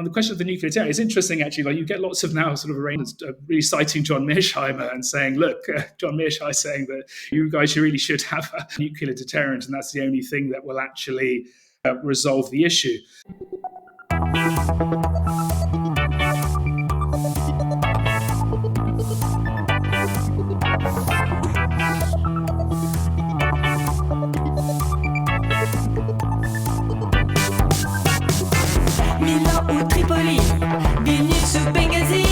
On the question of the nuclear deal, it's interesting, actually. Like, you get lots of now sort of Iranians really citing John Mearsheimer and saying, look, John Mearsheimer saying that you guys really should have a nuclear deterrent, and that's the only thing that will actually resolve the issue. Milan ou Tripoli, Vilnius ou Benghazi,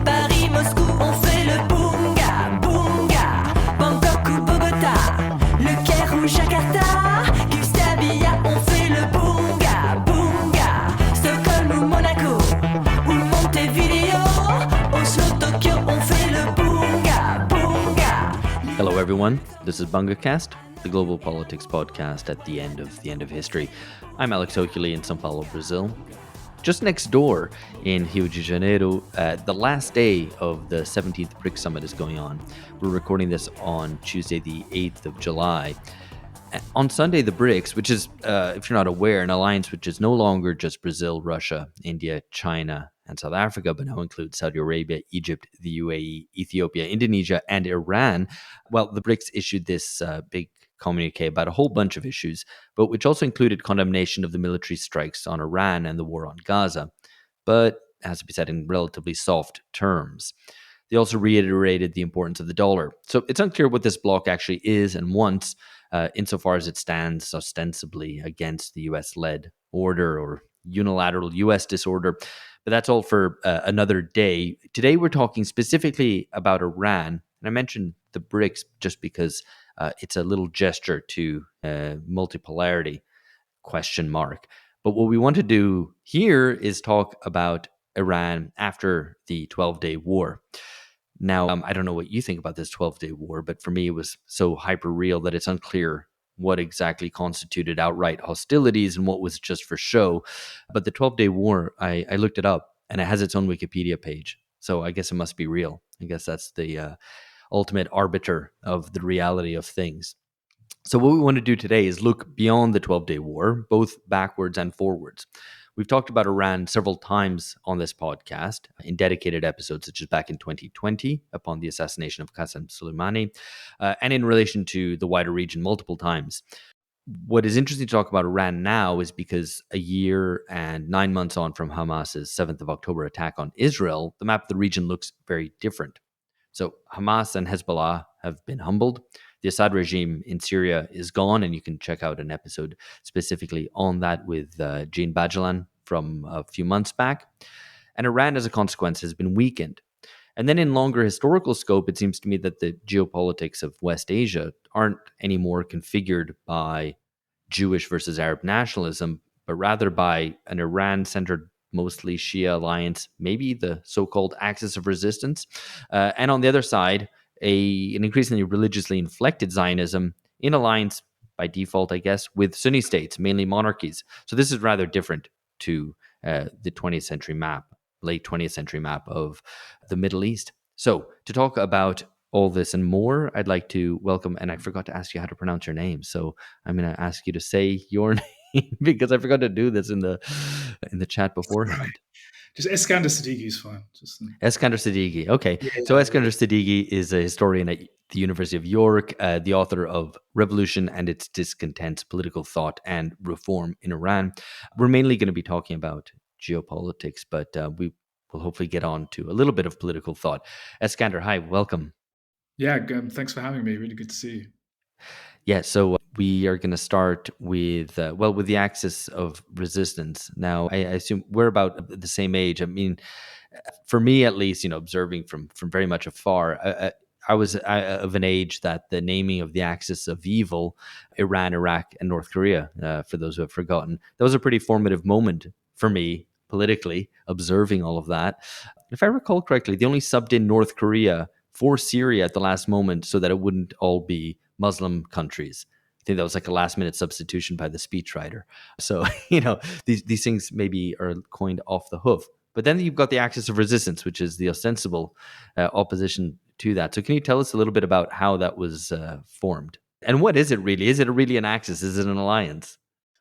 Paris, Moscou, on fait le bunga, bunga. Bangkok ou Bogota, Le Caire ou Jakarta, Gustavia, on fait le bunga, bunga. Stockholm ou Monaco, ou Montevideo, Oslo, Tokyo, on fait le bunga, bunga. Hello everyone, this is BungaCast, the global politics podcast at the end of history. I'm Alex Oakley in São Paulo, Brazil. Just next door in Rio de Janeiro, the last day of the 17th BRICS Summit is going on. We're recording this on Tuesday, the 8th of July. On Sunday, the BRICS, which is, if you're not aware, an alliance which is no longer just Brazil, Russia, India, China, and South Africa, but now includes Saudi Arabia, Egypt, the UAE, Ethiopia, Indonesia, and Iran. Well, the BRICS issued this big communique about a whole bunch of issues, but which also included condemnation of the military strikes on Iran and the war on Gaza, but has to be said in relatively soft terms. They also reiterated the importance of the dollar. So it's unclear what this bloc actually is and wants, insofar as it stands ostensibly against the US-led order or unilateral US disorder. But that's all for another day. Today we're talking specifically about Iran, and I mentioned the BRICS just because it's a little gesture to multipolarity, ? But what we want to do here is talk about Iran after the 12-day war. Now, I don't know what you think about this 12-day war, but for me it was so hyper-real that it's unclear what exactly constituted outright hostilities and what was just for show. But the 12-day war, I looked it up, and it has its own Wikipedia page. So I guess it must be real. I guess that's the ultimate arbiter of the reality of things. So what we want to do today is look beyond the 12-day war, both backwards and forwards. We've talked about Iran several times on this podcast in dedicated episodes, such as back in 2020 upon the assassination of Qasem Soleimani, and in relation to the wider region multiple times. What is interesting to talk about Iran now is because a year and 9 months on from Hamas's 7th of October attack on Israel, the map of the region looks very different. So Hamas and Hezbollah have been humbled. The Assad regime in Syria is gone, and you can check out an episode specifically on that with Jean Bajalan from a few months back. And Iran, as a consequence, has been weakened. And then in longer historical scope, it seems to me that the geopolitics of West Asia aren't anymore configured by Jewish versus Arab nationalism, but rather by an Iran-centered mostly Shia alliance, maybe the so-called axis of resistance. And on the other side, an increasingly religiously inflected Zionism in alliance, by default, I guess, with Sunni states, mainly monarchies. So this is rather different to the 20th century map, late 20th century map of the Middle East. So to talk about all this and more, I'd like to welcome, and I forgot to ask you how to pronounce your name, so I'm going to ask you to say your name because I forgot to do this in the chat beforehand. Just Eskandar Sadeghi is fine. Eskandar Sadeghi. Okay. Yeah. So Eskandar Sadeghi is a historian at the University of York, the author of Revolution and Its Discontents, Political Thought and Reform in Iran. We're mainly going to be talking about geopolitics, but we will hopefully get on to a little bit of political thought. Eskandar, hi, welcome. Yeah, thanks for having me. Really good to see you. Yeah, so we are going to start with, with the axis of resistance. Now, I assume we're about the same age. I mean, for me at least, observing from very much afar, I was of an age that the naming of the axis of evil, Iran, Iraq, and North Korea, for those who have forgotten, that was a pretty formative moment for me politically, observing all of that. If I recall correctly, they only subbed in North Korea for Syria at the last moment so that it wouldn't all be Muslim countries. I think that was like a last minute substitution by the speechwriter. So, these things maybe are coined off the hoof. But then you've got the axis of resistance, which is the ostensible opposition to that. So can you tell us a little bit about how that was formed? And what is it really? Is it really an axis? Is it an alliance?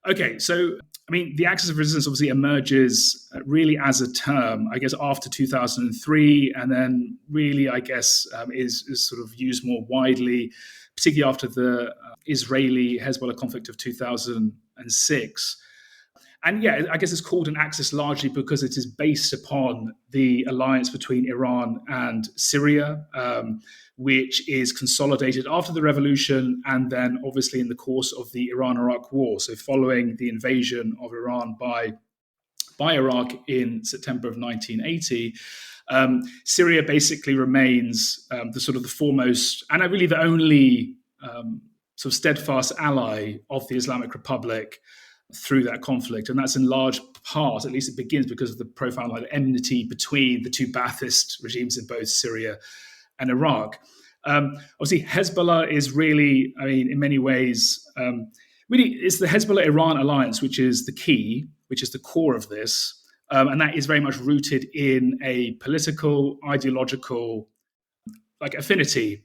Okay, so mean, the axis of resistance obviously emerges really as a term, I guess, after 2003, and then really, I guess, is sort of used more widely, particularly after the Israeli-Hezbollah conflict of 2006. And yeah, I guess it's called an axis largely because it is based upon the alliance between Iran and Syria, which is consolidated after the revolution and then obviously in the course of the Iran-Iraq war. So following the invasion of Iran by Iraq in September of 1980, Syria basically remains the sort of the foremost and really the only sort of steadfast ally of the Islamic Republic through that conflict. And that's in large part, at least it begins, because of the profound enmity between the two Ba'athist regimes in both Syria and Iraq. Obviously, Hezbollah is really, I mean, in many ways, really it's the Hezbollah-Iran alliance, which is the key, which is the core of this. And that is very much rooted in a political, ideological, affinity.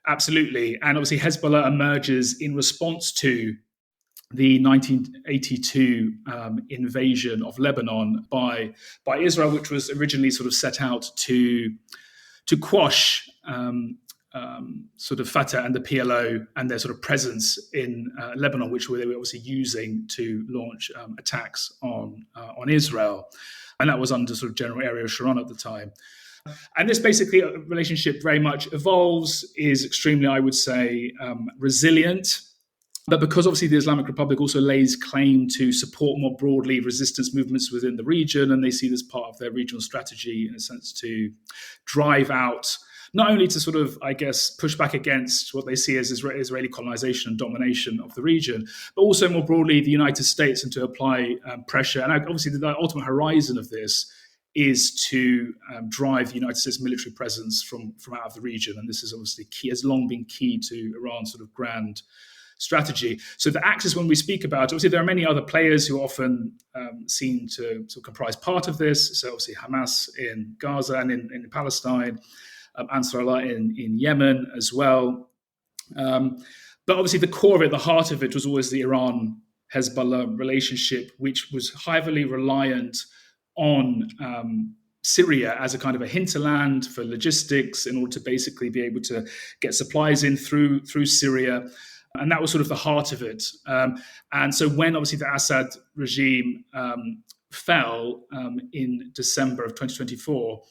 Absolutely. And obviously, Hezbollah emerges in response to the 1982 invasion of Lebanon by Israel, which was originally sort of set out to quash sort of Fatah and the PLO and their sort of presence in Lebanon, which they were obviously using to launch attacks on Israel. And that was under sort of General Ariel Sharon at the time. And this basically relationship very much evolves, is extremely, I would say, resilient. But because obviously the Islamic Republic also lays claim to support more broadly resistance movements within the region, and they see this part of their regional strategy in a sense to drive out, not only to sort of, I guess, push back against what they see as Israeli colonization and domination of the region, but also more broadly the United States and to apply pressure. And obviously the ultimate horizon of this is to drive the United States military presence from out of the region. And this is obviously key, has long been key to Iran's sort of grand strategy. So the axis, when we speak about, obviously there are many other players who are often seen to sort of comprise part of this. So obviously Hamas in Gaza and in Palestine, Ansar Allah in Yemen as well. But obviously the core of it, the heart of it, was always the Iran-Hezbollah relationship, which was heavily reliant on Syria as a kind of a hinterland for logistics in order to basically be able to get supplies in through Syria. And that was sort of the heart of it. And so when obviously the Assad regime fell in December of 2024,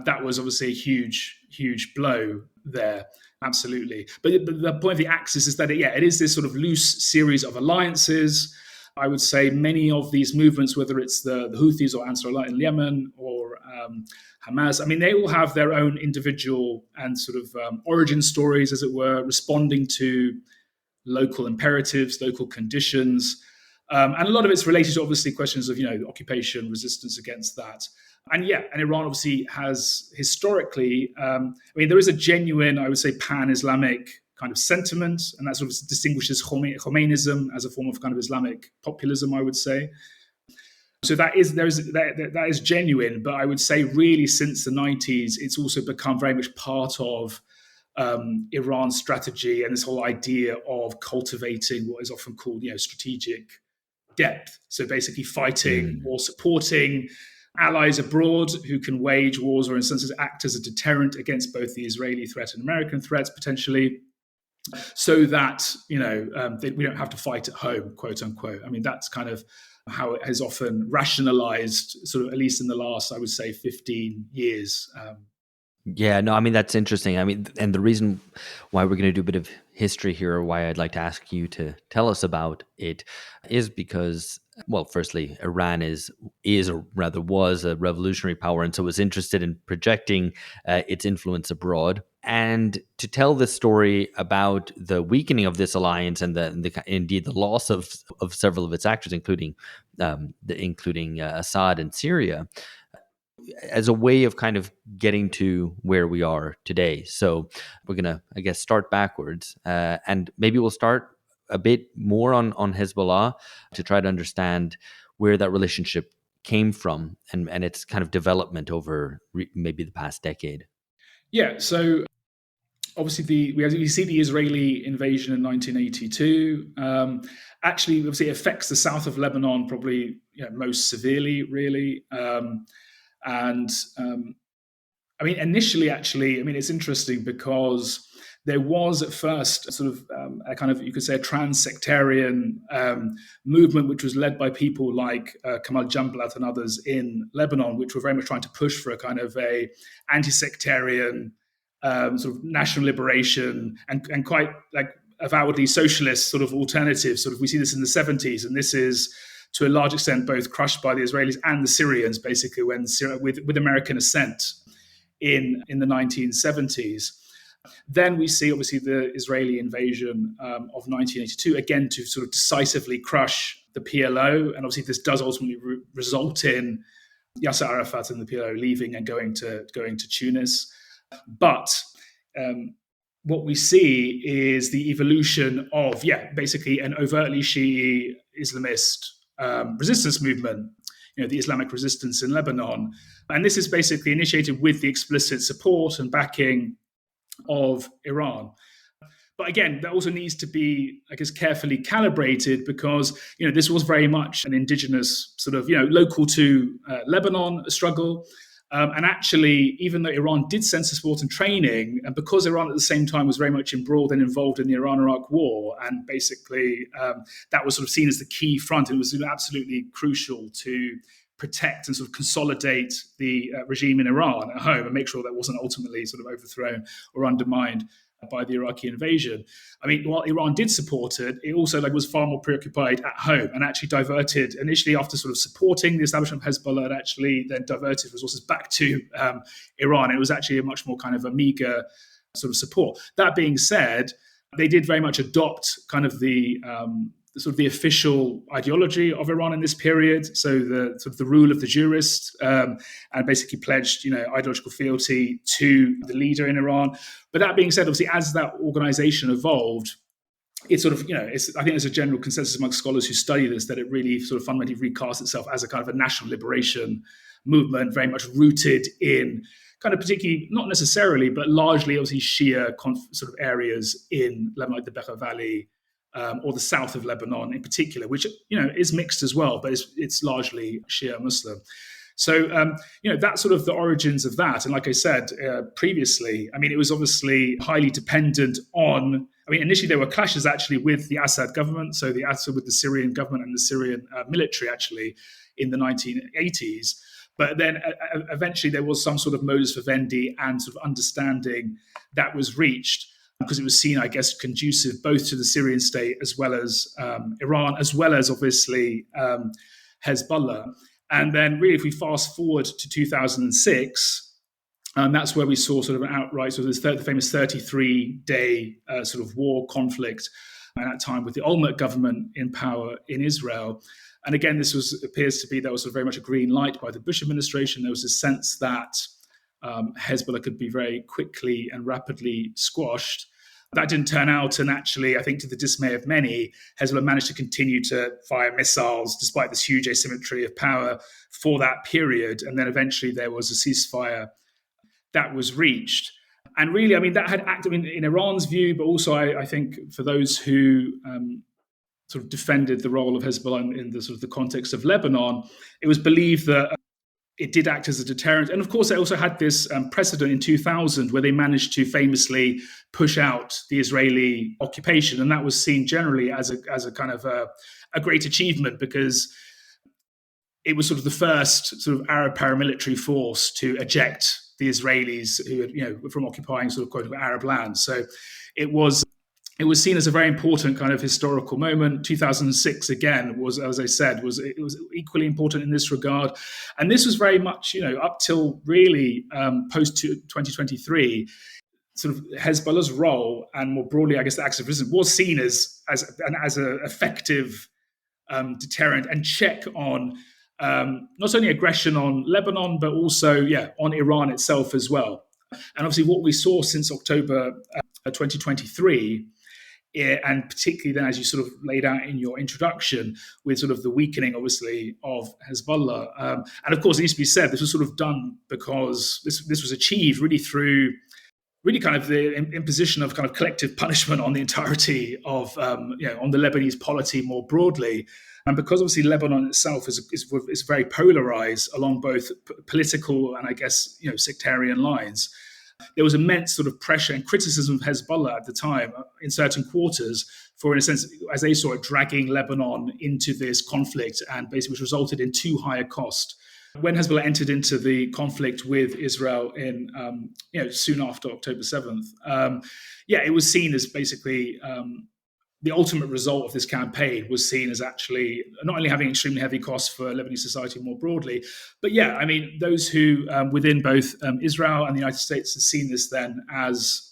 that was obviously a huge blow there. Absolutely. But the point of the axis is that, it is this sort of loose series of alliances. I would say many of these movements, whether it's the Houthis or Ansar Allah in Yemen or Hamas, I mean, they all have their own individual and sort of origin stories, as it were, responding to local imperatives, local conditions. And a lot of it's related to obviously questions of, occupation, resistance against that. And Iran obviously has historically, there is a genuine, I would say, pan-Islamic kind of sentiment, and that sort of distinguishes Khomeinism as a form of kind of Islamic populism, I would say. So that is genuine, but I would say really since the 90s, it's also become very much part of Iran's strategy and this whole idea of cultivating what is often called, strategic depth. So basically fighting or supporting allies abroad who can wage wars or in some sense act as a deterrent against both the Israeli threat and American threats potentially, so that, we don't have to fight at home, quote unquote. I mean, that's kind of how it has often rationalized, sort of at least in the last, I would say, 15 years. Yeah, no, I mean, that's interesting. I mean, and the reason why we're going to do a bit of history here, or why I'd like to ask you to tell us about it, is because, well, firstly, Iran was a revolutionary power, and so was interested in projecting its influence abroad. And to tell the story about the weakening of this alliance and indeed the loss of several of its actors, including Assad in Syria, as a way of kind of getting to where we are today. So we're going to, I guess, start backwards. And maybe we'll start a bit more on Hezbollah to try to understand where that relationship came from and its kind of development over maybe the past decade. Yeah, so obviously we see the Israeli invasion in 1982. Actually, obviously, it affects the south of Lebanon probably most severely, really. And I mean, initially, actually, I mean, it's interesting because there was at first sort of a kind of, you could say, a trans-sectarian movement, which was led by people like Kamal Jumblat and others in Lebanon, which were very much trying to push for a kind of a anti-sectarian sort of national liberation and quite like avowedly socialist sort of alternative. Sort of, we see this in the 70s, and this is to a large extent both crushed by the Israelis and the Syrians, basically, when with American assent in the 1970s. Then we see, obviously, the Israeli invasion of 1982, again, to sort of decisively crush the PLO. And obviously, this does ultimately result in Yasser Arafat and the PLO leaving and going to Tunis. But what we see is the evolution of, basically an overtly Shi'i Islamist resistance movement, the Islamic resistance in Lebanon. And this is basically initiated with the explicit support and backing of Iran. But again, that also needs to be, I guess, carefully calibrated because, this was very much an indigenous sort of, local to Lebanon struggle. And actually, even though Iran did send support and training, and because Iran at the same time was very much embroiled and involved in the Iran-Iraq war, and basically that was sort of seen as the key front, it was absolutely crucial to protect and sort of consolidate the regime in Iran at home and make sure that wasn't ultimately sort of overthrown or undermined by the Iraqi invasion. I mean, while Iran did support it, it also was far more preoccupied at home and actually diverted initially after sort of supporting the establishment of Hezbollah, it actually then diverted resources back to Iran. It was actually a much more kind of a meager sort of support. That being said, they did very much adopt kind of the sort of the official ideology of Iran in this period. So the sort of the rule of the jurist, and basically pledged, ideological fealty to the leader in Iran. But that being said, obviously, as that organization evolved, it sort of, I think there's a general consensus amongst scholars who study this that it really sort of fundamentally recast itself as a kind of a national liberation movement, very much rooted in kind of particularly, not necessarily, but largely obviously Shia sort of areas in Lebanon, like the Bekaa Valley, or the south of Lebanon in particular, which is mixed as well, but it's largely Shia Muslim. So that's sort of the origins of that. And like I said previously, I mean, it was obviously highly dependent on. I mean, initially there were clashes actually with the Assad government, so the Assad with the Syrian government and the Syrian military actually in the 1980s. But then eventually there was some sort of modus vivendi and sort of understanding that was reached, because it was seen, I guess, conducive both to the Syrian state as well as Iran, as well as obviously Hezbollah. And then really, if we fast forward to 2006, that's where we saw sort of an outright, so there's the famous 33-day sort of war conflict at that time with the Olmert government in power in Israel. And again, there was sort of very much a green light by the Bush administration. There was a sense that Hezbollah could be very quickly and rapidly squashed. That didn't turn out, and actually, I think to the dismay of many, Hezbollah managed to continue to fire missiles despite this huge asymmetry of power for that period. And then eventually there was a ceasefire that was reached. And really, I mean, that had acted in Iran's view, but also I think for those who sort of defended the role of Hezbollah in the sort of the context of Lebanon, it was believed that it did act as a deterrent. And of course, they also had this precedent in 2000 where they managed to famously push out the Israeli occupation. And that was seen generally as a kind of a great achievement, because it was sort of the first sort of Arab paramilitary force to eject the Israelis who had, from occupying sort of quote unquote Arab lands. So it was seen as a very important kind of historical moment. 2006, again, was, as I said, was equally important in this regard. And this was very much, up till really post 2023, sort of Hezbollah's role, and more broadly, I guess, the acts of resistance was seen as an effective deterrent and check on not only aggression on Lebanon, but also, on Iran itself as well. And obviously what we saw since October 2023, and particularly then, as you sort of laid out in your introduction, with sort of the weakening, obviously, of Hezbollah. And of course, it needs to be said, this was sort of done because this was achieved really through really kind of the imposition of kind of collective punishment on the entirety of, on the Lebanese polity more broadly. And because obviously Lebanon itself is very polarized along both political and I guess, sectarian lines, there was immense sort of pressure and criticism of Hezbollah at the time in certain quarters for, in a sense, as they saw it, dragging Lebanon into this conflict, and basically which resulted in too high a cost. When Hezbollah entered into the conflict with Israel in, soon after October 7th, it was seen as basically the ultimate result of this campaign was seen as actually not only having extremely heavy costs for Lebanese society more broadly, but those who within both Israel and the United States have seen this then as,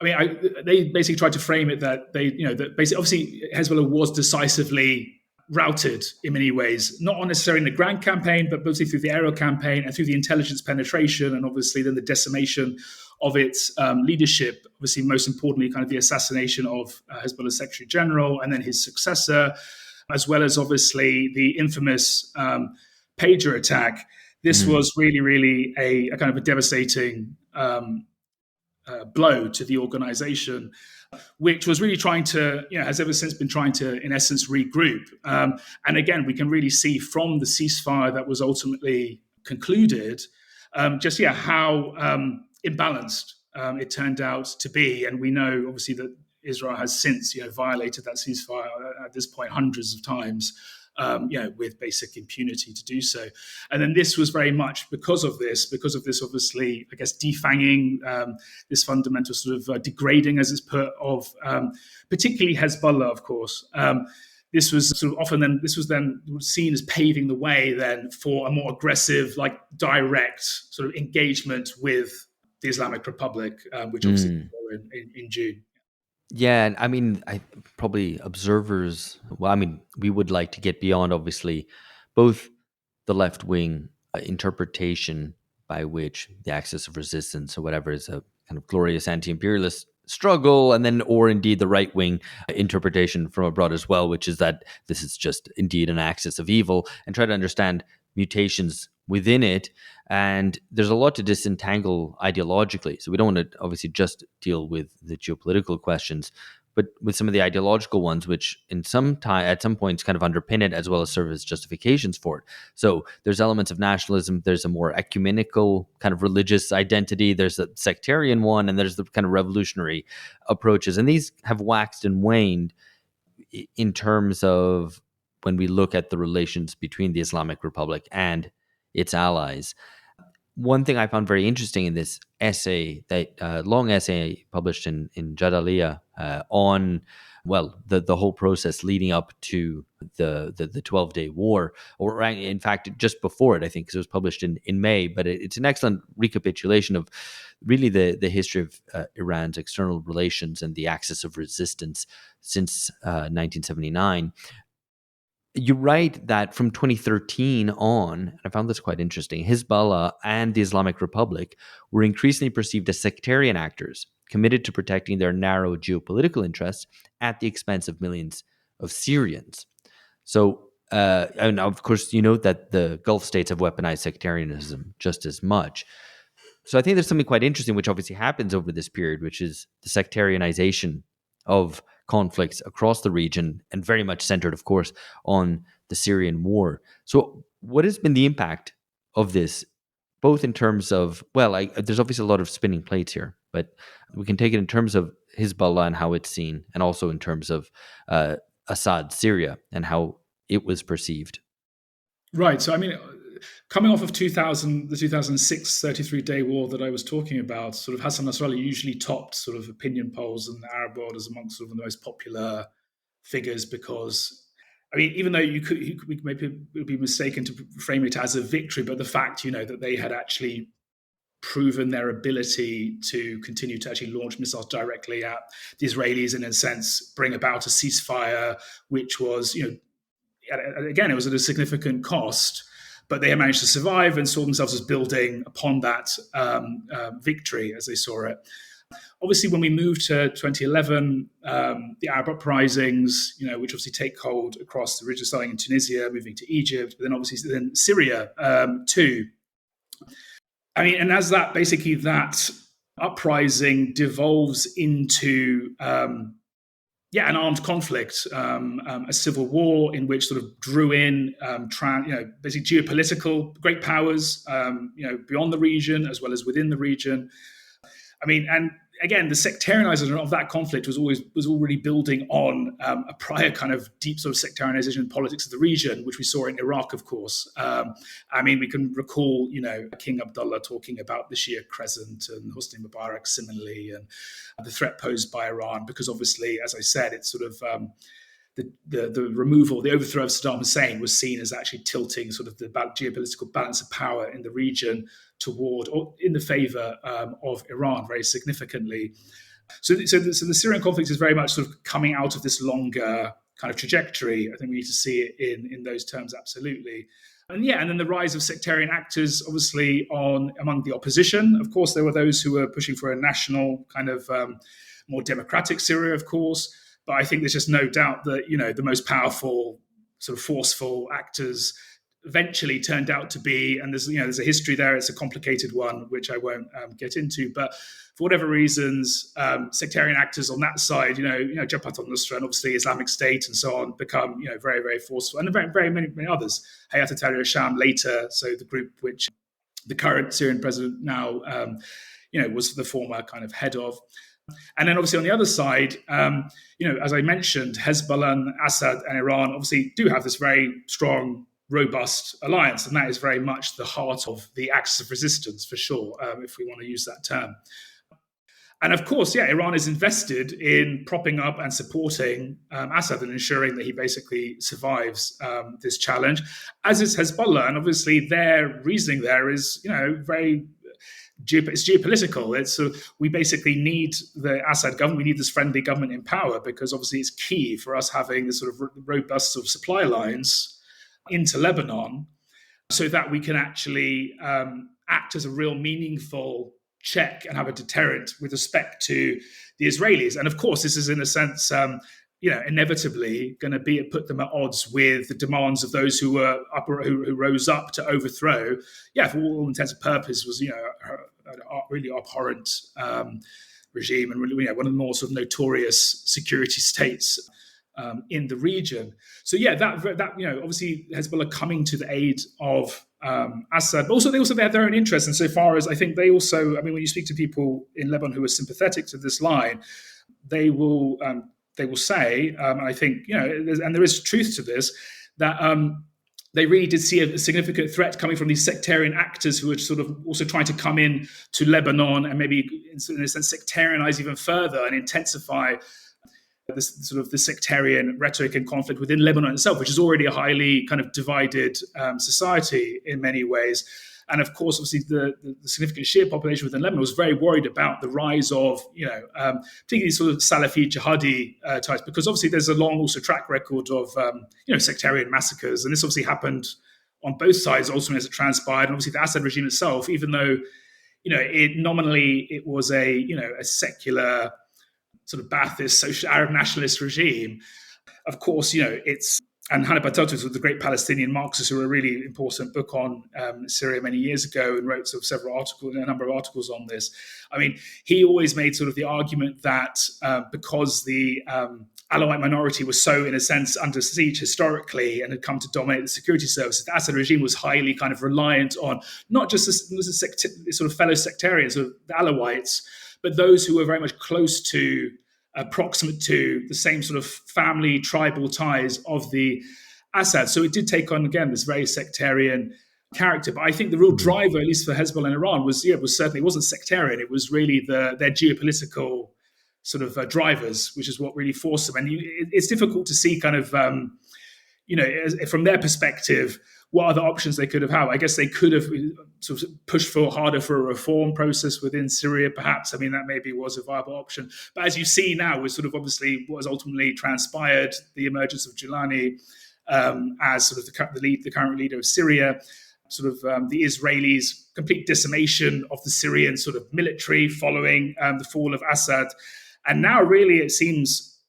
they basically tried to frame it that that basically, obviously Hezbollah was decisively routed in many ways, not necessarily in the grand campaign, but mostly through the aerial campaign and through the intelligence penetration, and obviously then the decimation of its leadership, obviously most importantly kind of the assassination of Hezbollah's Secretary General and then his successor, as well as obviously the infamous pager attack. This was really, really a kind of a devastating blow to the organization, which was really trying to, has ever since been trying to, in essence, regroup. And again, we can really see from the ceasefire that was ultimately concluded, how imbalanced it turned out to be. And we know, obviously, that Israel has since, violated that ceasefire at this point hundreds of times, with basic impunity to do so. And then this was very much because of this, obviously, I guess, defanging, this fundamental sort of degrading, as it's put, of particularly Hezbollah, of course. This was sort of often then, this was then seen as paving the way then for a more aggressive, like direct sort of engagement with the Islamic Republic, which obviously in June. Yeah, and I mean, probably observers, we would like to get beyond, obviously, both the left-wing interpretation by which the axis of resistance or whatever is a kind of glorious anti-imperialist struggle, and then, or indeed the right-wing interpretation from abroad as well, which is that this is just indeed an axis of evil, and try to understand mutations within it. And there's a lot to disentangle ideologically. So we don't want to obviously just deal with the geopolitical questions, but with some of the ideological ones, which at some points kind of underpin it as well as serve as justifications for it. So there's elements of nationalism, there's a more ecumenical kind of religious identity, there's a sectarian one, and there's the kind of revolutionary approaches. And these have waxed and waned in terms of when we look at the relations between the Islamic Republic and its allies. One thing I found very interesting in this essay, that long essay published in Jadaliyya on, the whole process leading up to the 12-day war, or in fact, just before it, I think, because it was published in May, but it's an excellent recapitulation of really the history of Iran's external relations and the axis of resistance since 1979. You write that from 2013 on, and I found this quite interesting, Hezbollah and the Islamic Republic were increasingly perceived as sectarian actors, committed to protecting their narrow geopolitical interests at the expense of millions of Syrians. So, and of course, you note that the Gulf states have weaponized sectarianism just as much. So I think there's something quite interesting, which obviously happens over this period, which is the sectarianization of conflicts across the region, and very much centered, of course, on the Syrian war. So what has been the impact of this, both in terms of, there's obviously a lot of spinning plates here, but we can take it in terms of Hezbollah and how it's seen, and also in terms of Assad, Syria, and how it was perceived. Right. So, coming off of the 2006 33-day war that I was talking about, sort of Hassan Nasrallah usually topped sort of opinion polls in the Arab world as amongst sort of the most popular figures, because, even though we maybe would be mistaken to frame it as a victory, but the fact, that they had actually proven their ability to continue to actually launch missiles directly at the Israelis and, in a sense, bring about a ceasefire, which was, again, it was at a significant cost, but they managed to survive and saw themselves as building upon that victory as they saw it. Obviously, when we moved to 2011, the Arab uprisings, which obviously take hold across the region, starting in Tunisia, moving to Egypt, but then obviously Syria too. And as that uprising devolves into an armed conflict, a civil war in which sort of drew in basically geopolitical great powers, beyond the region as well as within the region. I mean, and again, the sectarianization of that conflict was already building on a prior kind of deep sort of sectarianization in politics of the region, which we saw in Iraq, of course. I mean, we can recall, King Abdullah talking about the Shia Crescent and Hosni Mubarak similarly, and the threat posed by Iran, because obviously, as I said, it's sort of the removal, the overthrow of Saddam Hussein was seen as actually tilting sort of the geopolitical balance of power in the region toward or in the favor of Iran very significantly. So the Syrian conflict is very much sort of coming out of this longer kind of trajectory. I think we need to see it in those terms, absolutely. And then the rise of sectarian actors, obviously, among the opposition. Of course, there were those who were pushing for a national kind of more democratic Syria, of course. But I think there's just no doubt that, the most powerful, sort of forceful actors eventually turned out to be, and there's a history there. It's a complicated one, which I won't get into. But for whatever reasons, sectarian actors on that side, Jabhat al-Nusra and obviously Islamic State and so on, become, very, very forceful, and very, very many others. Hayat Tahrir al-Sham later, so the group which the current Syrian president now, was the former kind of head of. And then obviously on the other side, as I mentioned, Hezbollah and Assad and Iran obviously do have this very strong, robust alliance. And that is very much the heart of the axis of resistance, for sure, if we want to use that term. And of course, Iran is invested in propping up and supporting Assad and ensuring that he basically survives this challenge, as is Hezbollah. And obviously their reasoning there is, very... It's geopolitical. It's we basically need the Assad government. We need this friendly government in power, because obviously it's key for us having this sort of robust sort of supply lines into Lebanon, so that we can actually act as a real meaningful check and have a deterrent with respect to the Israelis. And of course, this is in a sense, inevitably going to put them at odds with the demands of those who were who rose up to overthrow. For all intents and purposes, was a really abhorrent regime, and really one of the more sort of notorious security states in the region. So that obviously Hezbollah coming to the aid of Assad, but also they have their own interests. And so far as I think they also, when you speak to people in Lebanon who are sympathetic to this line, they will say, I think, and there is truth to this, that they really did see a significant threat coming from these sectarian actors who were sort of also trying to come in to Lebanon and maybe, in a sense, sectarianize even further and intensify this sort of the sectarian rhetoric and conflict within Lebanon itself, which is already a highly kind of divided society in many ways. And of course, obviously, the significant Shia population within Lebanon was very worried about the rise of, particularly sort of Salafi jihadi types, because obviously there's a long also track record of, sectarian massacres. And this obviously happened on both sides ultimately as it transpired. And obviously the Assad regime itself, even though, it was a secular sort of Ba'athist, social Arab nationalist regime, of course, and Hannah Battuta was the great Palestinian Marxist who wrote a really important book on Syria many years ago and wrote sort of a number of articles on this. He always made sort of the argument that because the Alawite minority was so, in a sense, under siege historically and had come to dominate the security services, the Assad regime was highly kind of reliant on not just sort of fellow sectarians, sort of the Alawites, but those who were very much close to, proximate to the same sort of family tribal ties of the Assad. So it did take on, again, this very sectarian character. But I think the real driver, at least for Hezbollah and Iran, was certainly, it wasn't sectarian. It was really their geopolitical sort of drivers, which is what really forced them. And it's difficult to see kind of, from their perspective, what other options they could have had. I guess they could have sort of pushed harder for a reform process within Syria, perhaps. that maybe was a viable option. But as you see now, with sort of obviously what has ultimately transpired, the emergence of Jadaliyya as sort of the current leader of Syria, sort of the Israelis' complete decimation of the Syrian sort of military following the fall of Assad. And now really it seems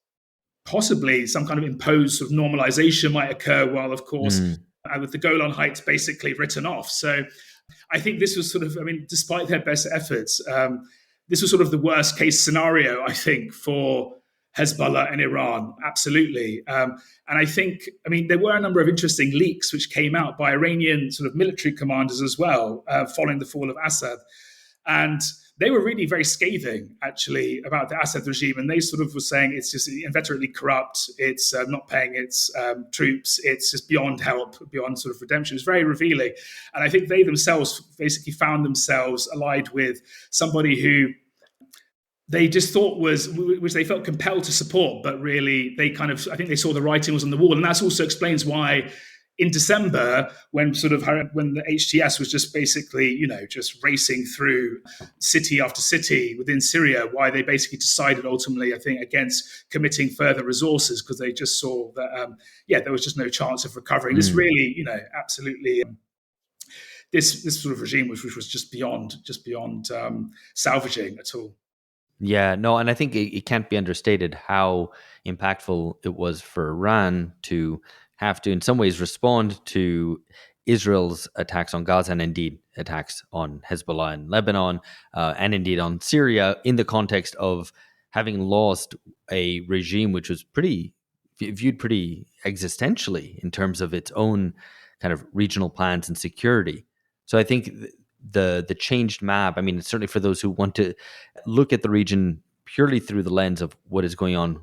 possibly some kind of imposed sort of normalization might occur, while of course with the Golan Heights basically written off. So I think this was sort of, despite their best efforts, this was sort of the worst case scenario, I think, for Hezbollah and Iran. Absolutely. And I think, there were a number of interesting leaks which came out by Iranian sort of military commanders as well, following the fall of Assad. And they were really very scathing, actually, about the Assad regime. And they sort of were saying it's just inveterately corrupt. It's not paying its troops. It's just beyond help, beyond sort of redemption. It's very revealing. And I think they themselves basically found themselves allied with somebody who they just thought which they felt compelled to support, but really I think they saw the writing was on the wall. And that also explains why in December, when the HTS was just basically, just racing through city after city within Syria, why they basically decided ultimately, I think, against committing further resources, because they just saw that, there was just no chance of recovering. This really, absolutely, this sort of regime, which was just beyond salvaging at all. Yeah, no, and I think it can't be understated how impactful it was for Iran to have to, in some ways, respond to Israel's attacks on Gaza and indeed attacks on Hezbollah in Lebanon and indeed on Syria, in the context of having lost a regime which was viewed pretty existentially in terms of its own kind of regional plans and security. So I think the changed map, certainly for those who want to look at the region purely through the lens of what is going on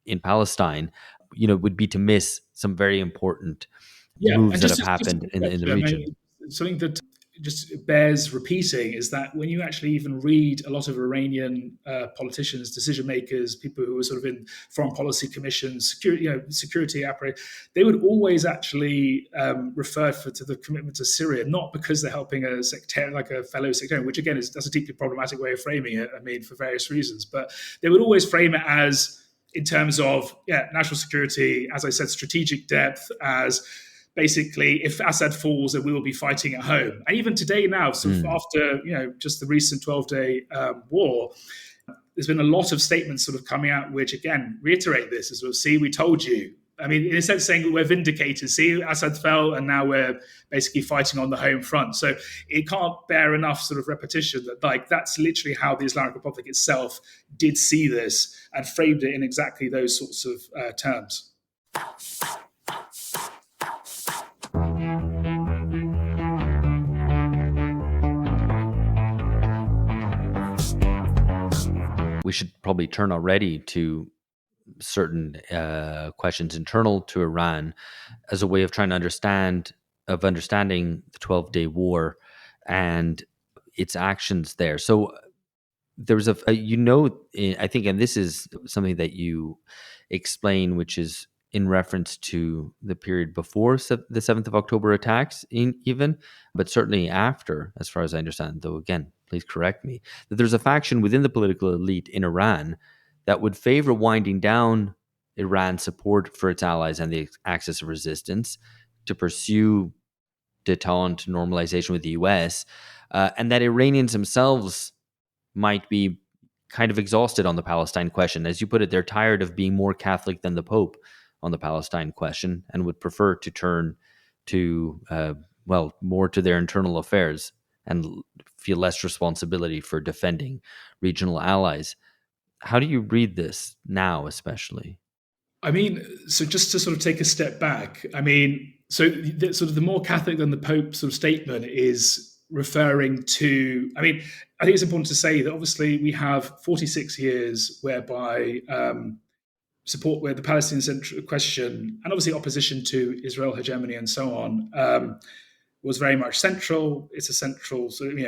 in Palestine, would be to miss some very important moves that have happened in the region. Something that just bears repeating is that when you actually even read a lot of Iranian politicians, decision makers, people who were sort of in foreign policy commissions, security apparatus, they would always actually refer to the commitment to Syria, not because they're helping a sectarian, like a fellow sectarian, which again that's a deeply problematic way of framing it. For various reasons, but they would always frame it as in terms of national security, as I said, strategic depth, as basically, if Assad falls, then we will be fighting at home. And even today now, after just the recent 12-day war, there's been a lot of statements sort of coming out which, again, reiterate this as well. See, we told you. In a sense, saying that we're vindicated. See, Assad fell, and now we're basically fighting on the home front. So it can't bear enough sort of repetition that, that's literally how the Islamic Republic itself did see this and framed it in exactly those sorts of terms. We should probably turn already to certain questions internal to Iran as a way of trying to understanding the 12-day war and its actions there. So there was I think, and this is something that you explain, which is in reference to the period before the 7th of October attacks, but certainly after, as far as I understand, though again, please correct me, that there's a faction within the political elite in Iran that would favor winding down Iran's support for its allies and the axis of resistance to pursue détente normalization with the US, and that Iranians themselves might be kind of exhausted on the Palestine question. As you put it, they're tired of being more Catholic than the Pope on the Palestine question and would prefer to turn to, more to their internal affairs and feel less responsibility for defending regional allies. How do you read this now, especially? So just to sort of take a step back, so the more Catholic than the Pope sort of statement is referring to, I think it's important to say that obviously we have 46 years whereby support where the Palestinian central question and obviously opposition to Israel hegemony and so on was very much central. It's a central sort of,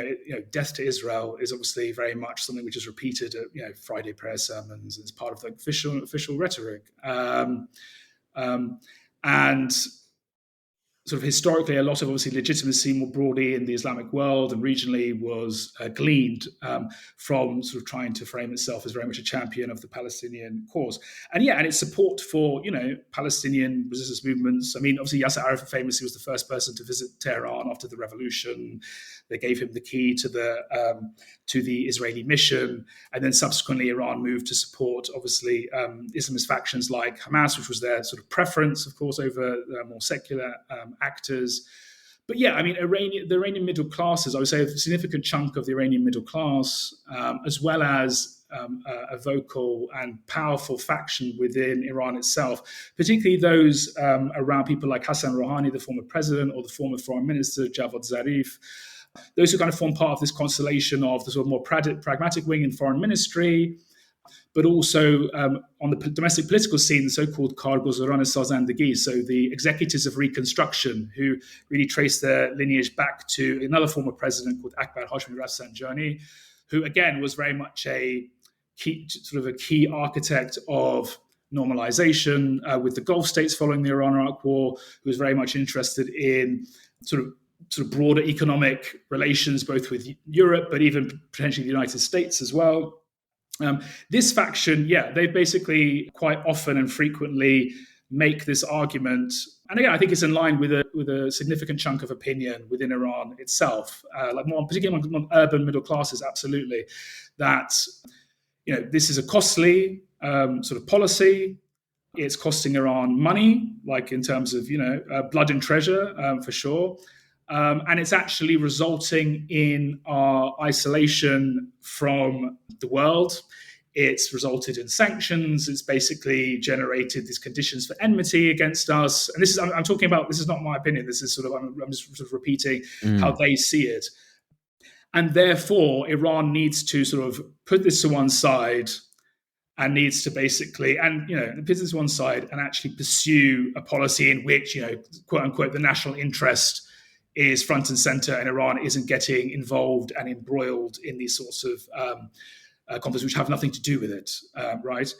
death to Israel is obviously very much something which is repeated at, Friday prayer sermons as part of the official rhetoric. And sort of historically, a lot of obviously legitimacy more broadly in the Islamic world and regionally was gleaned from sort of trying to frame itself as very much a champion of the Palestinian cause. And its support for, Palestinian resistance movements. Obviously Yasser Arafat famously was the first person to visit Tehran after the revolution. They gave him the key to the Israeli mission. And then subsequently Iran moved to support, obviously, Islamist factions like Hamas, which was their sort of preference, of course, over more secular actors. But yeah, I mean, the Iranian middle classes, I would say a significant chunk of the Iranian middle class, as well as a vocal and powerful faction within Iran itself, particularly those around people like Hassan Rouhani, the former president, or the former foreign minister, Javad Zarif, those who kind of form part of this constellation of the sort of more pragmatic wing in foreign ministry, but also on the domestic political scene, the so-called Kargozaran Sazandagi, so the executives of reconstruction, who really trace their lineage back to another former president called Akbar Hashemi Rafsanjani, who again was very much a key architect of normalization with the Gulf states following the Iran-Iraq War, who was very much interested in sort of broader economic relations, both with Europe, but even potentially the United States as well. This faction, they basically quite often and frequently make this argument, and again, I think it's in line with a significant chunk of opinion within Iran itself, particularly among urban middle classes, absolutely, that this is a costly sort of policy. It's costing Iran money, like in terms of blood and treasure, for sure. And it's actually resulting in our isolation from the world. It's resulted in sanctions. It's basically generated these conditions for enmity against us. And I'm talking about, this is not my opinion. This is I'm just sort of repeating how they see it. And therefore, Iran needs to sort of put this to one side and needs to basically, put this to one side and actually pursue a policy in which, quote unquote, the national interest is front and center, and Iran isn't getting involved and embroiled in these sorts of conflicts which have nothing to do with it, right?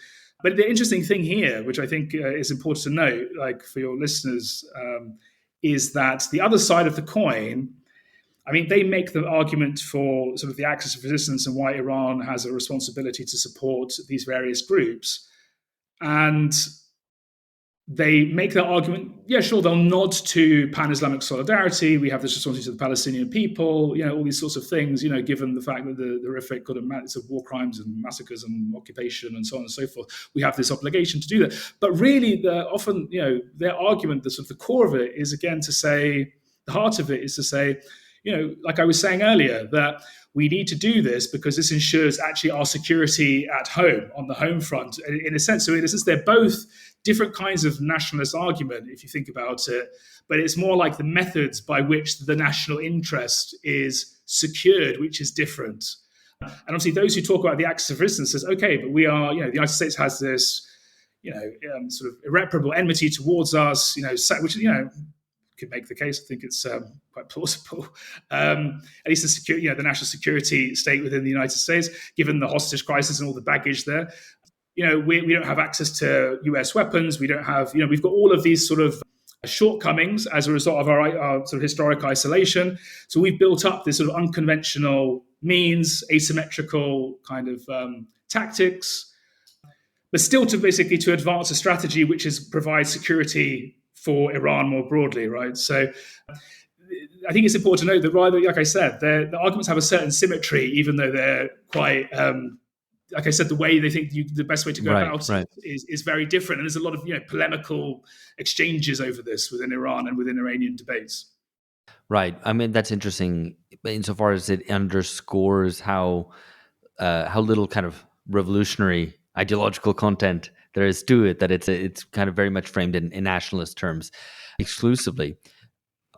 But the interesting thing here, which I think is important to note, like for your listeners, is that the other side of the coin, I mean, they make the argument for sort of the axis of resistance and why Iran has a responsibility to support these various groups. And they make that argument, sure, they'll nod to pan-Islamic solidarity. We have this responsibility to the Palestinian people, all these sorts of things, given the fact that the horrific sort of war crimes and massacres and occupation and so on and so forth. We have this obligation to do that. But really, often, their argument, the sort of the core of it is, again, to say, the heart of it is to say, like I was saying earlier, that we need to do this because this ensures actually our security at home, on the home front, in a sense. So in a sense, they're both different kinds of nationalist argument, if you think about it, but it's more like the methods by which the national interest is secured, which is different. And obviously those who talk about the axis of resistance says, okay, but we are, the United States has this, sort of irreparable enmity towards us, which, could make the case. I think it's quite plausible. At least the security, the national security state within the United States, given the hostage crisis and all the baggage there, we don't have access to US weapons. We don't have, we've got all of these sort of shortcomings as a result of our sort of historic isolation. So we've built up this sort of unconventional means, asymmetrical kind of tactics, but still to advance a strategy which is provide security for Iran more broadly, right? So I think it's important to note that rather, like I said, the arguments have a certain symmetry, even though they're quite, like I said, the way they think the best way to go about it is very different. And there's a lot of polemical exchanges over this within Iran and within Iranian debates. Right. I mean, that's interesting insofar as it underscores how little kind of revolutionary ideological content there is to it, that it's kind of very much framed in nationalist terms exclusively.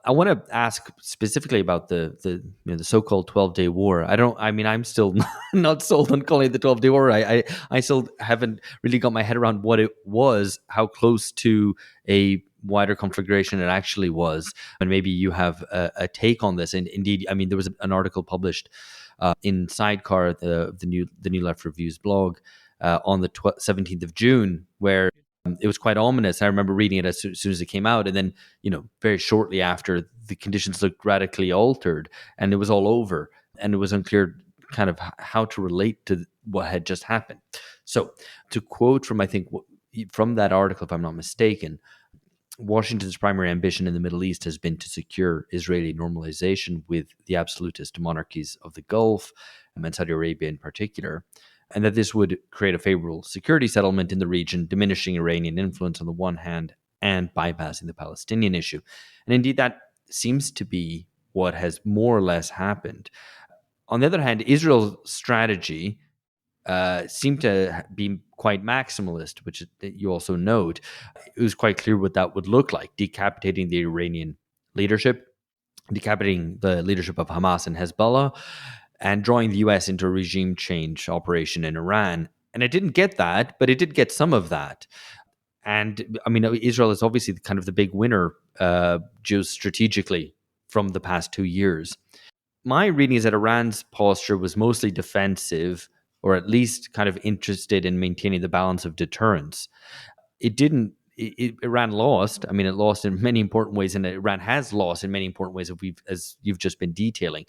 I want to ask specifically about the so-called 12-day war. I'm still not sold on calling it the 12-day war. I still haven't really got my head around what it was, how close to a wider configuration it actually was. And maybe you have a take on this. And indeed, I mean, there was an article published in Sidecar, the New Left Review's blog, on the 17th of June, where it was quite ominous. I remember reading it as soon as it came out, and then very shortly after, the conditions looked radically altered, and it was all over, and it was unclear kind of how to relate to what had just happened. So, to quote from from that article, if I'm not mistaken, Washington's primary ambition in the Middle East has been to secure Israeli normalization with the absolutist monarchies of the Gulf, and Saudi Arabia in particular, and that this would create a favorable security settlement in the region, diminishing Iranian influence on the one hand and bypassing the Palestinian issue. And indeed, that seems to be what has more or less happened. On the other hand, Israel's strategy seemed to be quite maximalist, which you also note. It was quite clear what that would look like: decapitating the Iranian leadership, decapitating the leadership of Hamas and Hezbollah, and drawing the US into a regime change operation in Iran. And it didn't get that, but it did get some of that. And I mean, Israel is obviously kind of the big winner geostrategically from the past 2 years. My reading is that Iran's posture was mostly defensive, or at least kind of interested in maintaining the balance of deterrence. Iran lost. I mean, it lost in many important ways, and Iran has lost in many important ways, as you've just been detailing,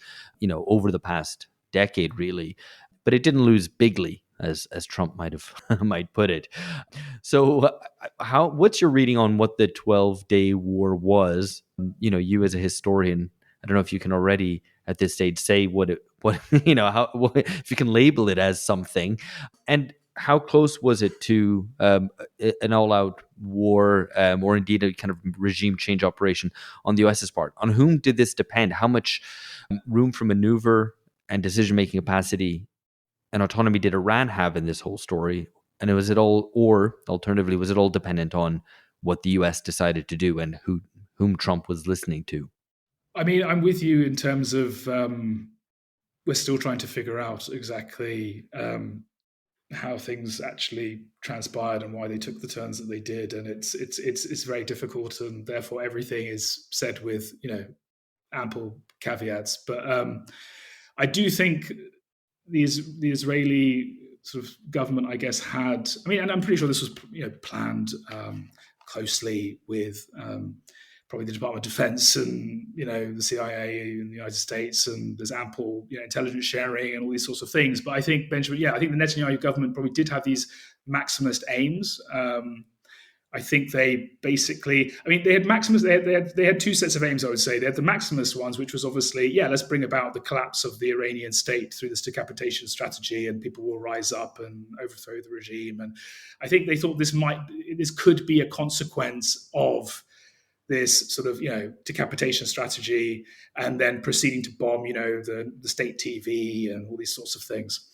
over the past decade, really. But it didn't lose bigly, as Trump might put it. So, what's your reading on what the 12-day war was? You as a historian, I don't know if you can already at this stage say if you can label it as something, and how close was it to an all-out war, or indeed a kind of regime change operation on the US's part? On whom did this depend? How much room for maneuver and decision-making capacity and autonomy did Iran have in this whole story? And was it all, or alternatively, was it all dependent on what the US decided to do and whom Trump was listening to? I mean, I'm with you in terms of we're still trying to figure out exactly how things actually transpired and why they took the turns that they did, and it's very difficult, and therefore everything is said with ample caveats. But I do think the Israeli sort of government, I guess, had. I mean, and I'm pretty sure this was planned closely with probably the Department of Defense and the CIA in the United States, and there's ample intelligence sharing and all these sorts of things. But I think the Netanyahu government probably did have these maximalist aims. I think they basically, they had maximalist. They had two sets of aims, I would say. They had the maximalist ones, which was obviously, let's bring about the collapse of the Iranian state through this decapitation strategy, and people will rise up and overthrow the regime. And I think they thought this could be a consequence of this sort of decapitation strategy, and then proceeding to bomb the state TV and all these sorts of things.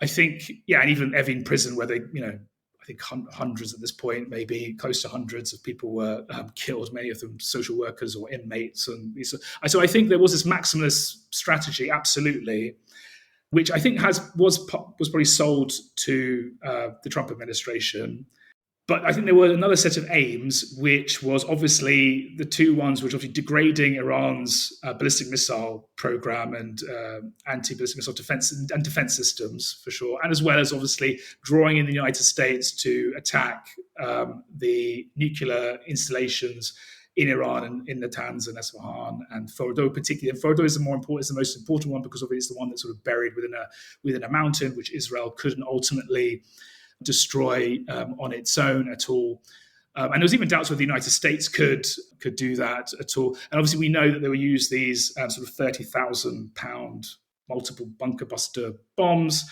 I think and even Evin prison, where they I think hundreds at this point, maybe close to hundreds of people were killed, many of them social workers or inmates. And so I think there was this maximalist strategy, absolutely, which I think was probably sold to the Trump administration. But I think there were another set of aims, which was obviously the two ones which obviously degrading Iran's ballistic missile program and anti-ballistic missile defense and defense systems, for sure, and as well as obviously drawing in the United States to attack the nuclear installations in Iran and in Natanz and Isfahan and Fordo particularly. And Fordo is the most important one, because obviously it's the one that's sort of buried within a mountain, which Israel couldn't ultimately destroy on its own at all. And there was even doubts whether the United States could do that at all. And obviously we know that they would use these sort of 30,000-pound multiple bunker buster bombs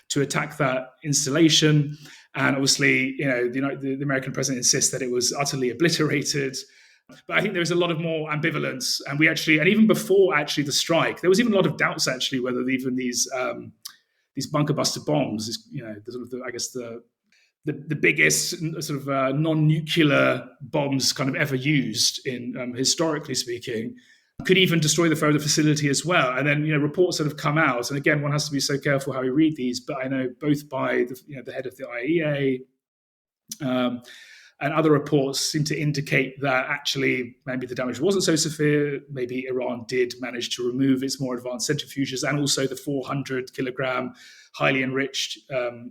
to attack that installation. And obviously, the American president insists that it was utterly obliterated. But I think there was a lot of more ambivalence. And and even before actually the strike, there was even a lot of doubts actually whether even these bunker buster bombs, the biggest sort of non-nuclear bombs kind of ever used in historically speaking, could even destroy the Fordo facility as well. And then reports that have come out, and again, one has to be so careful how we read these. But I know both by the head of the IAEA and other reports seem to indicate that actually maybe the damage wasn't so severe. Maybe Iran did manage to remove its more advanced centrifuges and also the 400-kilogram highly enriched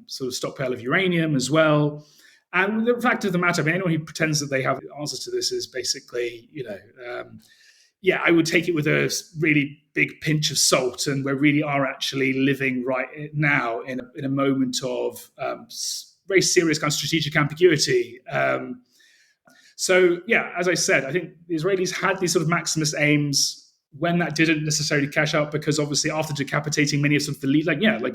sort of stockpile of uranium as well. And the fact of the matter, anyone who pretends that they have answers to this is basically, I would take it with a really big pinch of salt. And we really are actually living right now in a moment of very serious kind of strategic ambiguity. As I said, I think the Israelis had these sort of maximalist aims when that didn't necessarily cash out, because obviously after decapitating many of sort of the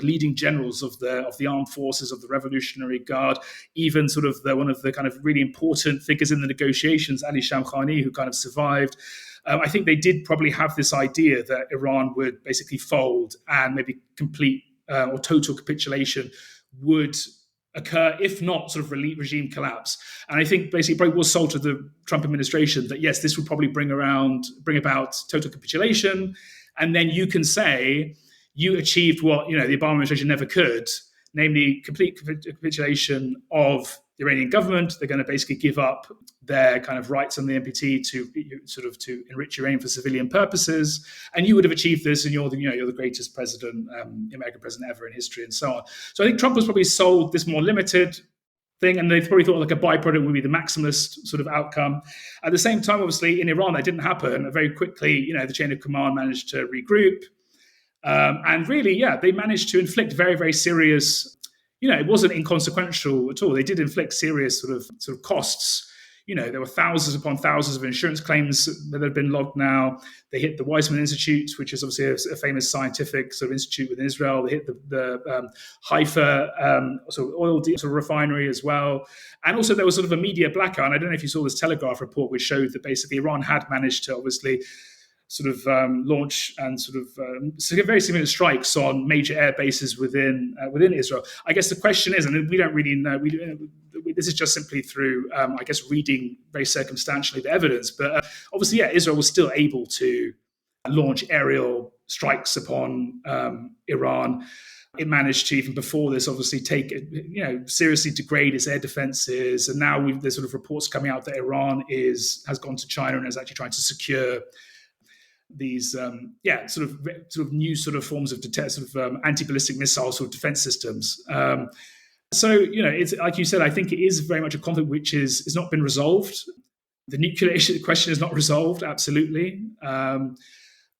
leading generals of the armed forces of the Revolutionary Guard, even sort of one of the kind of really important figures in the negotiations, Ali Shamkhani, who kind of survived, I think they did probably have this idea that Iran would basically fold and maybe complete or total capitulation would occur, if not sort of regime collapse. And I think basically probably was sold to the Trump administration that, yes, this would probably bring about total capitulation. And then you can say you achieved what, the Obama administration never could, namely complete capitulation of the Iranian government. They're going to basically give up their kind of rights on the NPT to enrich uranium for civilian purposes, and you would have achieved this, and you're the greatest president, American president ever in history, and so on. So I think Trump was probably sold this more limited thing, and they probably thought like a byproduct would be the maximalist sort of outcome. At the same time, obviously in Iran that didn't happen. Very quickly, the chain of command managed to regroup, and really, they managed to inflict very, very serious. It wasn't inconsequential at all. They did inflict serious sort of costs. There were thousands upon thousands of insurance claims that have been logged now. They hit the Weizmann Institute, which is obviously a famous scientific sort of institute within Israel. They hit the Haifa sort of oil sort of refinery as well. And also there was sort of a media blackout. And I don't know if you saw this Telegraph report, which showed that basically Iran had managed to obviously sort of launch and sort of very significant strikes on major air bases within Israel. I guess the question is, and we don't really know, this is just simply through, I guess, reading very circumstantially the evidence. But obviously, Israel was still able to launch aerial strikes upon Iran. It managed to, even before this, obviously seriously degrade its air defenses. And now there's sort of reports coming out that Iran has gone to China and is actually trying to secure these sort of new sort of forms of anti-ballistic missile sort of defense systems. So it's like you said, I think it is very much a conflict which is not been resolved. The nuclear question is not resolved, absolutely.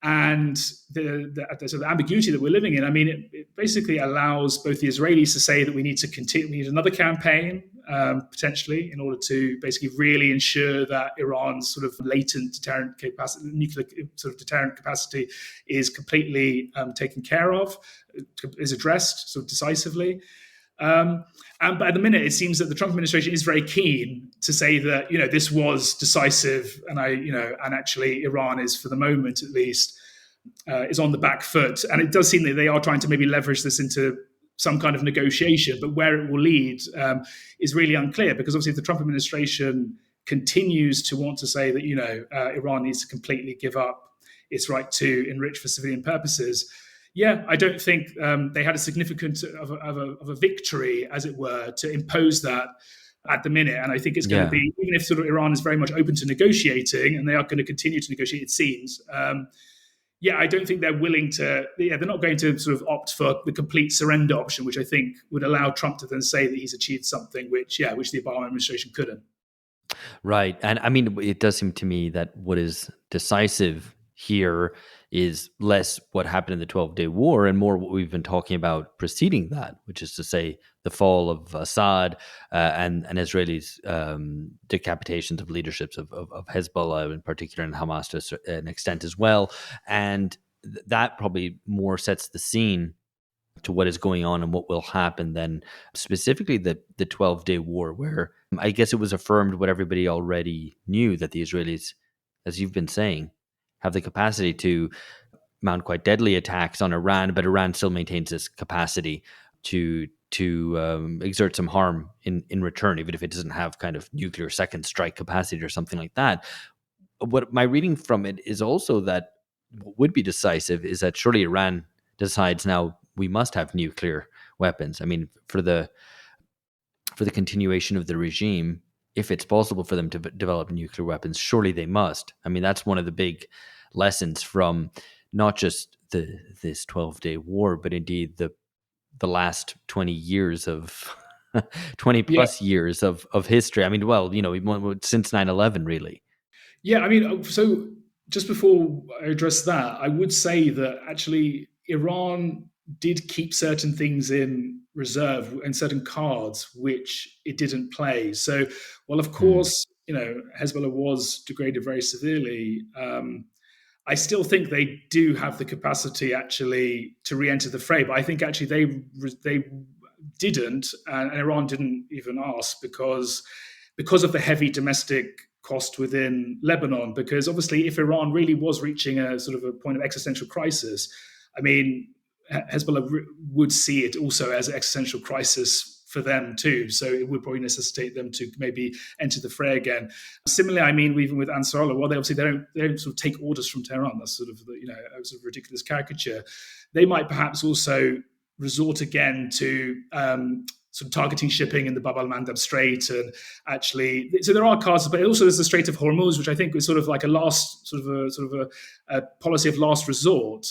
And the sort of ambiguity that we're living in, I mean, it basically allows both the Israelis to say that we need to continue, we need another campaign, potentially, in order to basically really ensure that Iran's sort of latent deterrent capacity, nuclear sort of deterrent capacity, is completely taken care of, is addressed sort of decisively. But at the minute, it seems that the Trump administration is very keen to say that this was decisive, and actually Iran is, for the moment at least, is on the back foot. And it does seem that they are trying to maybe leverage this into some kind of negotiation, but where it will lead is really unclear, because obviously if the Trump administration continues to want to say that Iran needs to completely give up its right to enrich for civilian purposes. I don't think they had a significant of a victory, as it were, to impose that at the minute. And I think it's going to be, even if sort of Iran is very much open to negotiating, and they are going to continue to negotiate, it seems. I don't think they're willing to. They're not going to sort of opt for the complete surrender option, which I think would allow Trump to then say that he's achieved something which the Obama administration couldn't. Right, and I mean, it does seem to me that what is decisive here is less what happened in the 12-day war and more what we've been talking about preceding that, which is to say the fall of Assad and Israelis' decapitations of leaderships of Hezbollah in particular, and Hamas to an extent as well. And that probably more sets the scene to what is going on and what will happen than specifically the 12-day war, where I guess it was affirmed what everybody already knew, that the Israelis, as you've been saying, have the capacity to mount quite deadly attacks on Iran, but Iran still maintains this capacity to exert some harm in return, even if it doesn't have kind of nuclear second strike capacity or something like that. What my reading from it is also that what would be decisive is that surely Iran decides now we must have nuclear weapons. I mean, for the continuation of the regime, if it's possible for them to develop nuclear weapons, surely they must. I mean, that's one of the big lessons from not just this 12-day war, but indeed the last 20 years of 20 plus years of history. I mean, well, since 9/11, really. Yeah, I mean, so just before I address that, I would say that actually Iran did keep certain things in reserve and certain cards which it didn't play. So, well, of course, Hezbollah was degraded very severely. I still think they do have the capacity actually to re-enter the fray, but I think actually they didn't, and Iran didn't even ask because of the heavy domestic cost within Lebanon, because obviously if Iran really was reaching a sort of a point of existential crisis, I mean, Hezbollah would see it also as an existential crisis for them too. So it would probably necessitate them to maybe enter the fray again. Similarly, I mean, even with Ansarullah, well, they don't sort of take orders from Tehran. That's sort of a sort of ridiculous caricature. They might perhaps also resort again to sort of targeting shipping in the Bab al-Mandab Strait, and actually, so there are cards, but also there's the Strait of Hormuz, which I think was sort of like a policy of last resort.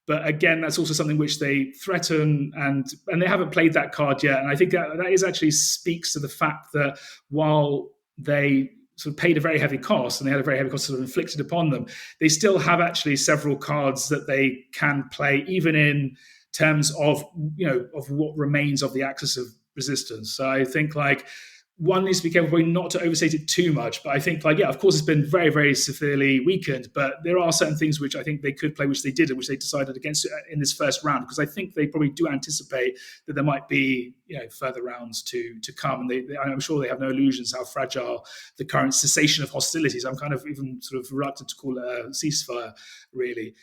But again, that's also something which they threaten, and they haven't played that card yet. And I think that is actually speaks to the fact that while they sort of paid a very heavy cost, and they had a very heavy cost sort of inflicted upon them, they still have actually several cards that they can play, even in terms of of what remains of the axis of resistance. So I think one needs to be careful not to overstate it too much. But I think of course it's been very, very severely weakened, but there are certain things which I think they could play, which they did, and which they decided against in this first round, because I think they probably do anticipate that there might be further rounds to come. And I'm sure they have no illusions how fragile the current cessation of hostilities. I'm kind of even sort of reluctant to call it a ceasefire, really.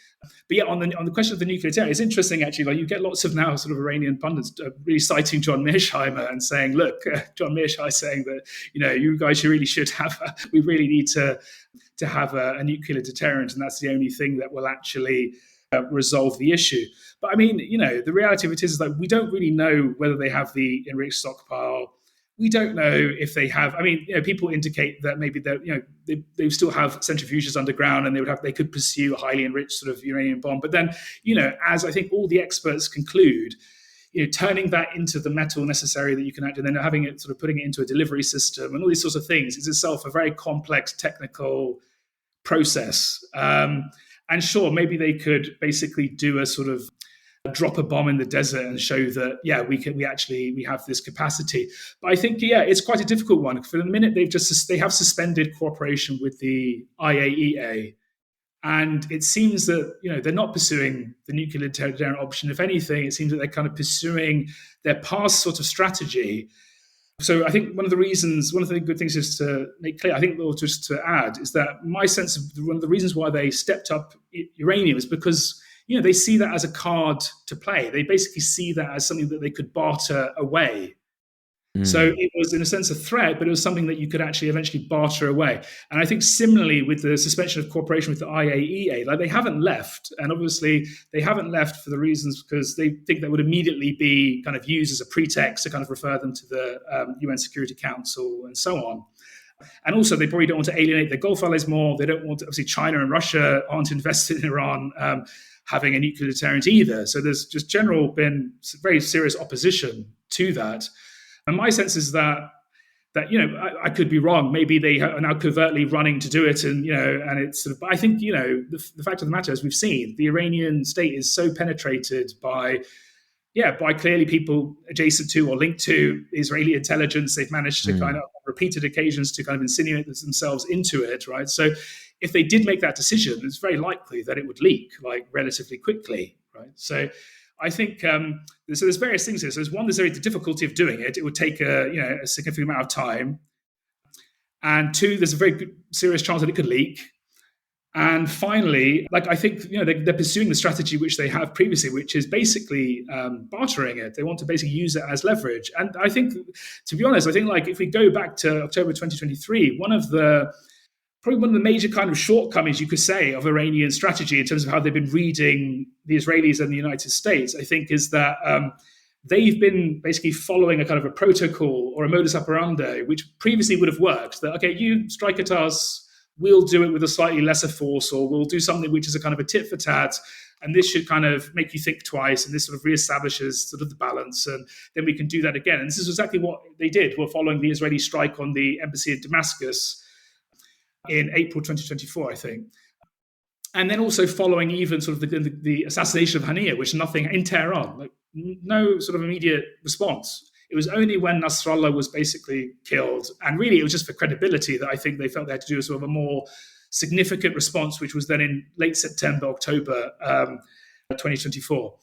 But on the question of the nuclear deterrent, it's interesting actually. You get lots of now sort of Iranian pundits really citing John Mearsheimer and saying, look, John Mearsheimer saying that you guys really should we really need to have a nuclear deterrent, and that's the only thing that will actually resolve the issue. But I mean, the reality of it is we don't really know whether they have the enriched stockpile. We don't know if they have. I mean, people indicate that maybe they still have centrifuges underground, and they could pursue a highly enriched sort of uranium bomb. But then, as I think all the experts conclude, turning that into the metal necessary that you can act, and then having it sort of putting it into a delivery system and all these sorts of things is itself a very complex technical process. And sure, maybe they could basically do a sort of drop a bomb in the desert and show that we have this capacity. But I think it's quite a difficult one. For the minute, they have suspended cooperation with the IAEA, and it seems that they're not pursuing the nuclear deterrent option. If anything, it seems that they're kind of pursuing their past sort of strategy. So I think one of the good things is to make clear, I think, or just to add, is that my sense of one of the reasons why they stepped up uranium is because they see that as a card to play. They basically see that as something that they could barter away. So it was, in a sense, a threat, but it was something that you could actually eventually barter away. And I think similarly with the suspension of cooperation with the IAEA, they haven't left. And obviously they haven't left for the reasons because they think that would immediately be kind of used as a pretext to kind of refer them to the UN Security Council and so on. And also, they probably don't want to alienate their Gulf allies more. They don't want to, obviously, China and Russia aren't invested in Iran having a nuclear deterrent either. So there's just been very serious opposition to that. And my sense is that I could be wrong. Maybe they are now covertly running to do it, and it's sort of. But I think the fact of the matter, as we've seen, the Iranian state is so penetrated by clearly people adjacent to or linked to Israeli intelligence. They've managed to kind of, on repeated occasions, to kind of insinuate themselves into it, right? So if they did make that decision, it's very likely that it would leak relatively quickly, right? So I think so there's various things here. So there's the difficulty of doing it. It would take a significant amount of time. And two, there's a very good, serious chance that it could leak. And finally, I think they're pursuing the strategy which they have previously, which is basically bartering it. They want to basically use it as leverage. And I think, to be honest, if we go back to October 2023, one of the major kind of shortcomings, you could say, of Iranian strategy in terms of how they've been reading the Israelis and the United States, I think, is that they've been basically following a kind of a protocol or a modus operandi, which previously would have worked. That, okay, you strike at us, we'll do it with a slightly lesser force, or we'll do something which is a kind of a tit for tat, and this should kind of make you think twice, and this sort of reestablishes sort of the balance, and then we can do that again. And this is exactly what they did. We're following the Israeli strike on the embassy in Damascus in April 2024, I think. And then also following even sort of the assassination of Haniyeh, which nothing in Tehran, no sort of immediate response. It was only when Nasrallah was basically killed, and really it was just for credibility, that I think they felt they had to do a sort of a more significant response, which was then in late September, October 2024.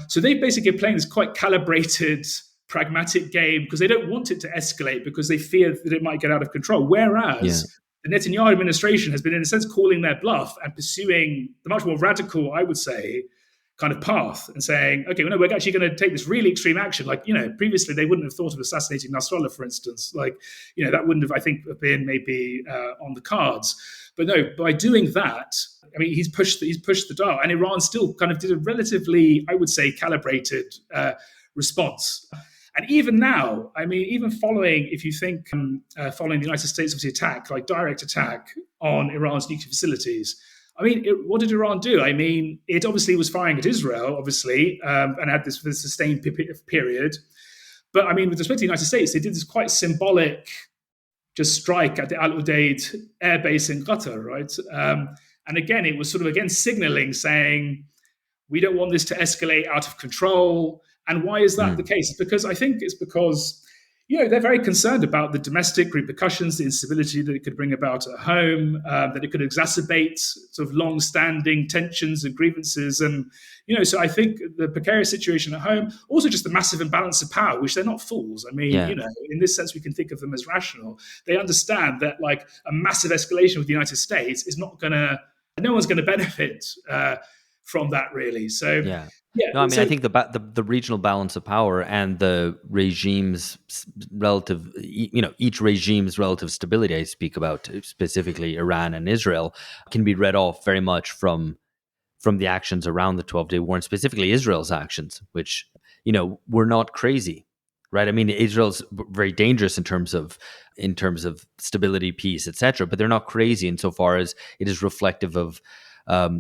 So they basically are playing this quite calibrated, pragmatic game because they don't want it to escalate because they fear that it might get out of control. Whereas the Netanyahu administration has been, in a sense, calling their bluff and pursuing the much more radical, I would say, kind of path and saying, okay, well, no, we're actually going to take this really extreme action. Like, previously they wouldn't have thought of assassinating Nasrallah, for instance. Like, that wouldn't have, I think, been maybe on the cards. But no, by doing that, I mean, he's pushed the dial, and Iran still kind of did a relatively, I would say, calibrated response. And even now, I mean, even following, if you think, following the United States obviously attack, like direct attack on Iran's nuclear facilities, I mean, what did Iran do? I mean, it obviously was firing at Israel, obviously, and had this sustained period. But I mean, with respect to the United States, they did this quite symbolic just strike at the Al Udeid air base in Qatar, right? And again, it was sort of, signaling, saying, we don't want this to escalate out of control. And why is that the case? Because I think it's because, they're very concerned about the domestic repercussions, the instability that it could bring about at home, that it could exacerbate sort of long-standing tensions and grievances. And, so I think the precarious situation at home, also just the massive imbalance of power, which they're not fools. I mean, in this sense, we can think of them as rational. They understand that like a massive escalation with the United States is no one's going to benefit from that, really. So, no, I mean, I think the regional balance of power and the regime's relative, each regime's relative stability, I speak about specifically Iran and Israel, can be read off very much from the actions around the 12-day war, and specifically Israel's actions, which, were not crazy, right? I mean, Israel's very dangerous in terms of stability, peace, etc., but they're not crazy insofar as it is reflective of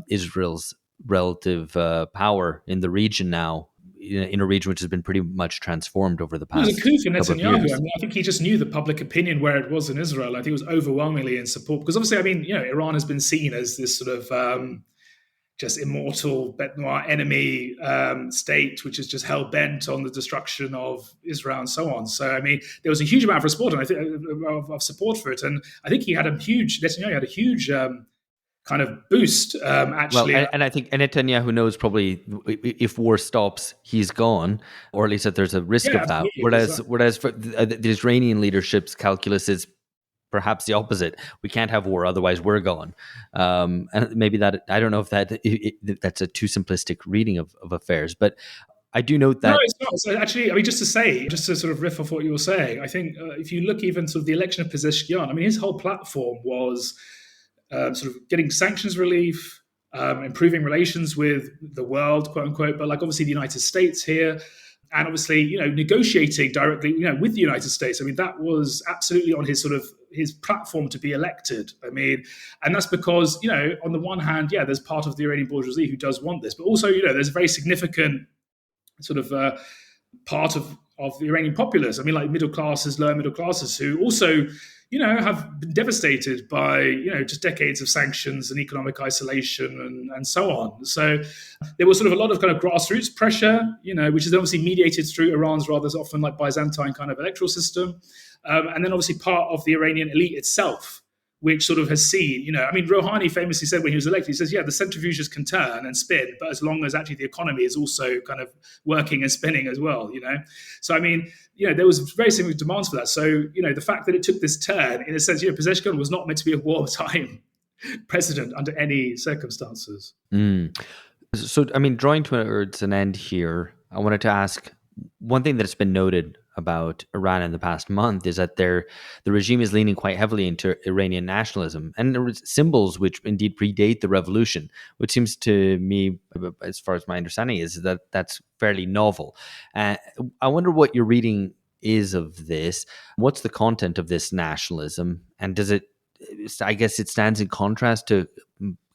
Israel's relative power in the region now, in a region which has been pretty much transformed over the past. It was a coup for Netanyahu. I mean, I think he just knew the public opinion where it was in Israel. I think it was overwhelmingly in support, because obviously, I mean, Iran has been seen as this sort of just immortal bête noire enemy state, which is just hell bent on the destruction of Israel and so on. So, I mean, there was a huge amount of support, and I think of support for it, and I think Netanyahu had a huge kind of boost, actually. Well, and I think Netanyahu knows probably if war stops, he's gone, or at least that there's a risk of that. Whereas for the Iranian leadership's calculus is perhaps the opposite. We can't have war, otherwise we're gone. And maybe that, I don't know if that's a too simplistic reading of affairs, but I do note that. No, it's not. So actually, I mean, just to sort of riff off what you were saying, I think if you look even sort of the election of Pezeshkian, I mean, his whole platform was sort of getting sanctions relief, improving relations with the world, quote unquote, but like obviously the United States here, and obviously, negotiating directly, with the United States. I mean, that was absolutely on his platform to be elected. I mean, and that's because, on the one hand, there's part of the Iranian bourgeoisie who does want this, but also, there's a very significant sort of part of the Iranian populace. I mean, like middle classes, lower middle classes, who also, have been devastated by, just decades of sanctions and economic isolation and so on. So there was sort of a lot of kind of grassroots pressure, which is obviously mediated through Iran's rather often like Byzantine kind of electoral system. And then obviously part of the Iranian elite itself, which sort of has seen, I mean, Rouhani famously said when he was elected, he says, the centrifuges can turn and spin, but as long as actually the economy is also kind of working and spinning as well, So, I mean, there was very significant demands for that. So, the fact that it took this turn, in a sense, Pezeshkian was not meant to be a wartime president under any circumstances. So, I mean, drawing towards an end here, I wanted to ask, one thing that's been noted about Iran in the past month is that the regime is leaning quite heavily into Iranian nationalism and symbols which indeed predate the revolution, which seems to me, as far as my understanding is, that that's fairly novel. I wonder what your reading is of this. What's the content of this nationalism? And I guess it stands in contrast to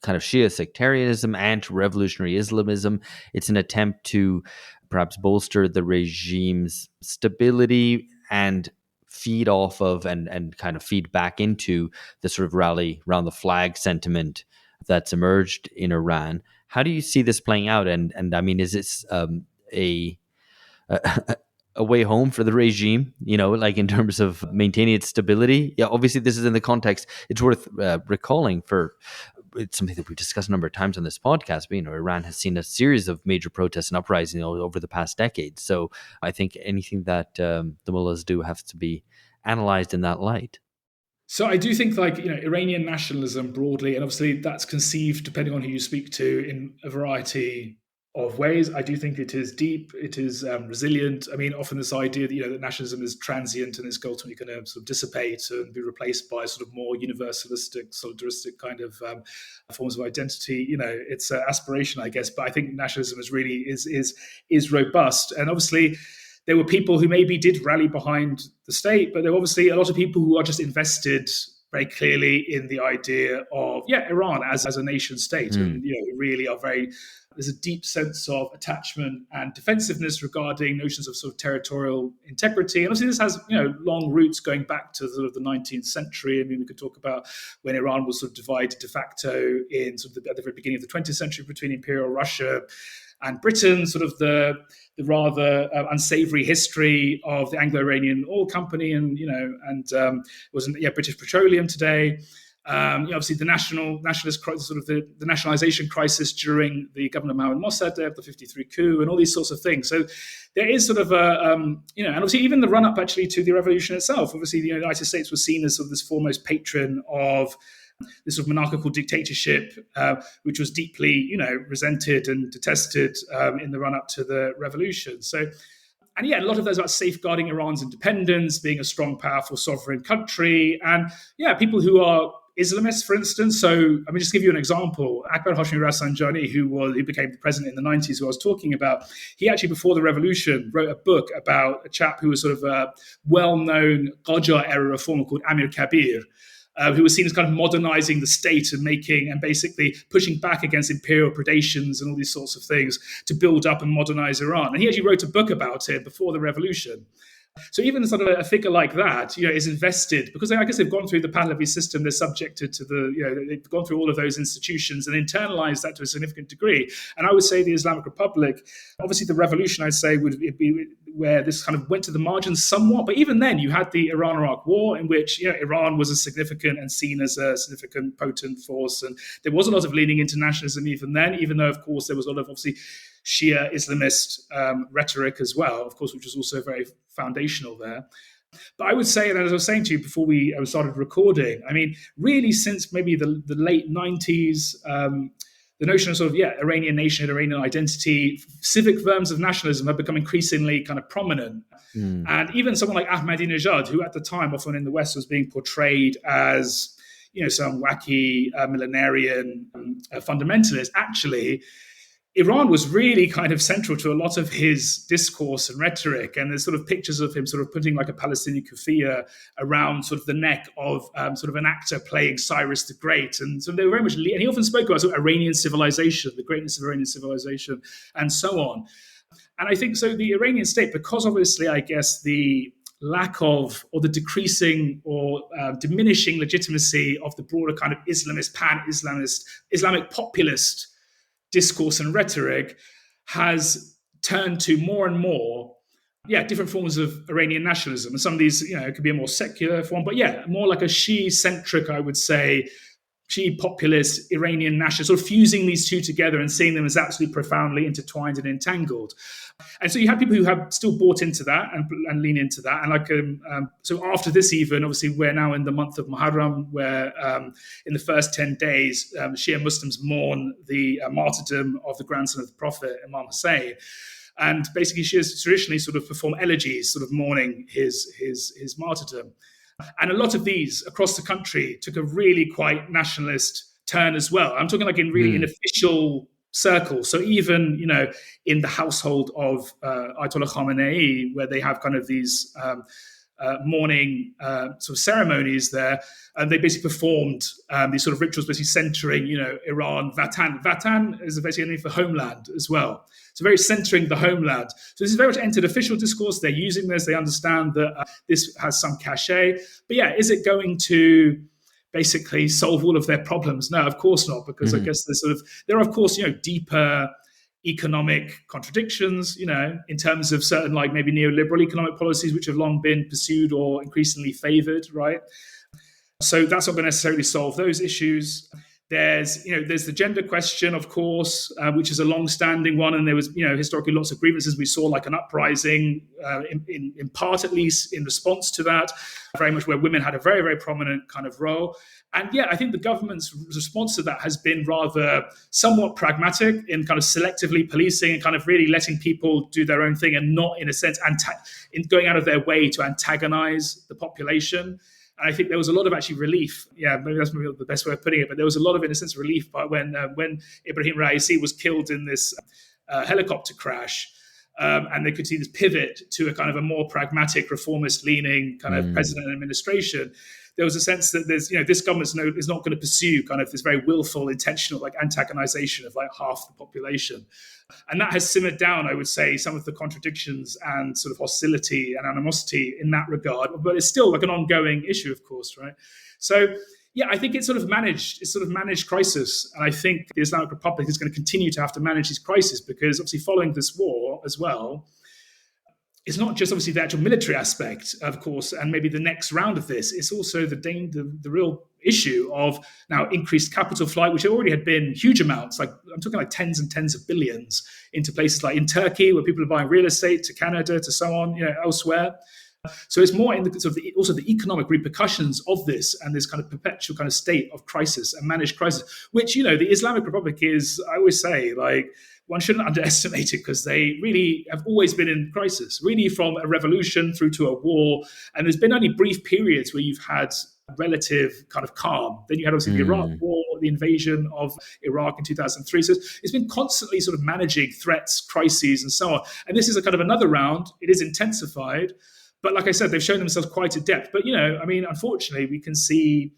kind of Shia sectarianism and to revolutionary Islamism. It's an attempt to perhaps bolster the regime's stability and feed off of and kind of feed back into the sort of rally around the flag sentiment that's emerged in Iran. How do you see this playing out? And I mean, is this a way home for the regime, like in terms of maintaining its stability? Yeah, obviously this is in the context. It's worth recalling it's something that we've discussed a number of times on this podcast, but Iran has seen a series of major protests and uprisings over the past decade. So I think anything that the mullahs do has to be analyzed in that light. So I do think, like, Iranian nationalism broadly, and obviously that's conceived, depending on who you speak to, in a variety of ways. I do think it is deep, it is resilient. I mean, often this idea that, that nationalism is transient and is ultimately going to sort of dissipate and be replaced by sort of more universalistic, solidaristic kind of forms of identity. It's an aspiration, I guess, but I think nationalism is robust. And obviously, there were people who maybe did rally behind the state, but there were obviously a lot of people who are just invested very clearly in the idea of, Iran as a nation state. And, really are there's a deep sense of attachment and defensiveness regarding notions of sort of territorial integrity. And obviously this has, long roots going back to sort of the 19th century. I mean, we could talk about when Iran was sort of divided de facto in sort of at the very beginning of the 20th century between Imperial Russia and Britain, sort of the rather unsavory history of the Anglo-Iranian Oil Company, and wasn't British Petroleum today. Obviously, the nationalist crisis, sort of the nationalization crisis during the government of Mohammad Mossadegh, the 53 coup, and all these sorts of things. So there is sort of and obviously even the run-up actually to the revolution itself. Obviously, the United States was seen as sort of this foremost patron of this sort of monarchical dictatorship, which was deeply, resented and detested in the run-up to the revolution. So, and a lot of those about safeguarding Iran's independence, being a strong, powerful, sovereign country, and people who are Islamists, for instance. So, I mean, just give you an example. Akbar Hashemi Rafsanjani, who became the president in the 90s, who I was talking about, he actually, before the revolution, wrote a book about a chap who was sort of a well-known Qajar-era reformer called Amir Kabir, who was seen as kind of modernizing the state and basically pushing back against imperial predations and all these sorts of things to build up and modernize Iran. And he actually wrote a book about it before the revolution. So even sort of a figure like that, is invested, because I guess they've gone through the Pahlavi system, they're subjected to they've gone through all of those institutions and internalized that to a significant degree. And I would say the Islamic Republic, obviously the revolution, I'd say, would be where this kind of went to the margins somewhat. But even then, you had the Iran-Iraq War, in which Iran was a significant and seen as a significant, potent force. And there was a lot of leaning into nationalism even then, even though, of course, there was a lot of, obviously, Shia Islamist rhetoric as well, of course, which was also very foundational there. But I would say, and as I was saying to you before we started recording, I mean, really since maybe the late 90s, the notion of sort of, Iranian nation, Iranian identity, civic forms of nationalism have become increasingly kind of prominent. And even someone like Ahmadinejad, who at the time often in the West was being portrayed as, some wacky millenarian fundamentalist, actually, Iran was really kind of central to a lot of his discourse and rhetoric. And there's sort of pictures of him sort of putting like a Palestinian kufiya around sort of the neck of sort of an actor playing Cyrus the Great. And so they were very much, and he often spoke about sort of Iranian civilization, the greatness of Iranian civilization, and so on. And I think so the Iranian state, because obviously, I guess, the lack of, or the decreasing or diminishing legitimacy of the broader kind of Islamist, pan-Islamist, Islamic populist discourse and rhetoric, has turned to more and more, different forms of Iranian nationalism. And some of these, it could be a more secular form, but more like a Shi'i-centric, I would say, Shi'i populist Iranian nationalist, sort of fusing these two together and seeing them as absolutely profoundly intertwined and entangled. And so you have people who have still bought into that and lean into that. And so after this, even obviously we're now in the month of Muharram, where in the first 10 days, Shia Muslims mourn the martyrdom of the grandson of the Prophet, Imam Hussein. And basically Shias traditionally sort of perform elegies, sort of mourning his martyrdom. And a lot of these across the country took a really quite nationalist turn as well. I'm talking like in really in official circles. So even, in the household of Ayatollah Khamenei, where they have kind of these mourning sort of ceremonies there, and they basically performed these sort of rituals basically centering, Iran. Vatan is basically a name for homeland as well. So very centering the homeland. So this is very much entered official discourse. They're using this. They understand that this has some cachet. But is it going to basically solve all of their problems? No, of course not, because I guess there are, of course, deeper economic contradictions, in terms of certain like maybe neoliberal economic policies which have long been pursued or increasingly favored, right? So that's not going to necessarily solve those issues. There's the gender question, of course, which is a long-standing one, and there was historically lots of grievances. We saw like an uprising, in part at least, in response to that, very much where women had a very, very prominent kind of role. And yeah, I think the government's response to that has been rather somewhat pragmatic in kind of selectively policing and kind of really letting people do their own thing and not, in a sense, in going out of their way to antagonize the population. And I think there was a lot of actually relief. Yeah, maybe that's maybe the best way of putting it. But there was a lot of, in a sense, relief when Ibrahim Raisi was killed in this helicopter crash. And they could see this pivot to a kind of a more pragmatic, reformist-leaning kind of president and administration. There was a sense that this government is not going to pursue kind of this very willful, intentional like antagonization of like half the population. And that has simmered down, I would say, some of the contradictions and sort of hostility and animosity in that regard. But it's still like an ongoing issue, of course, right? So yeah, I think it's sort of managed crisis. And I think the Islamic Republic is going to continue to have to manage these crises because obviously following this war as well, it's not just obviously the actual military aspect, of course, and maybe the next round of this. It's also the real issue of now increased capital flight, which already had been huge amounts. Like I'm talking like tens and tens of billions into places like in Turkey, where people are buying real estate, to Canada, to so on, elsewhere. So it's more in the sort of also the economic repercussions of this and this kind of perpetual kind of state of crisis and managed crisis, which the Islamic Republic is. I always say like, one shouldn't underestimate it because they really have always been in crisis, really from a revolution through to a war. And there's been only brief periods where you've had relative kind of calm. Then you had obviously the Iraq war, the invasion of Iraq in 2003. So it's been constantly sort of managing threats, crises, and so on. And this is a kind of another round. It is intensified. But like I said, they've shown themselves quite adept. But, unfortunately, we can see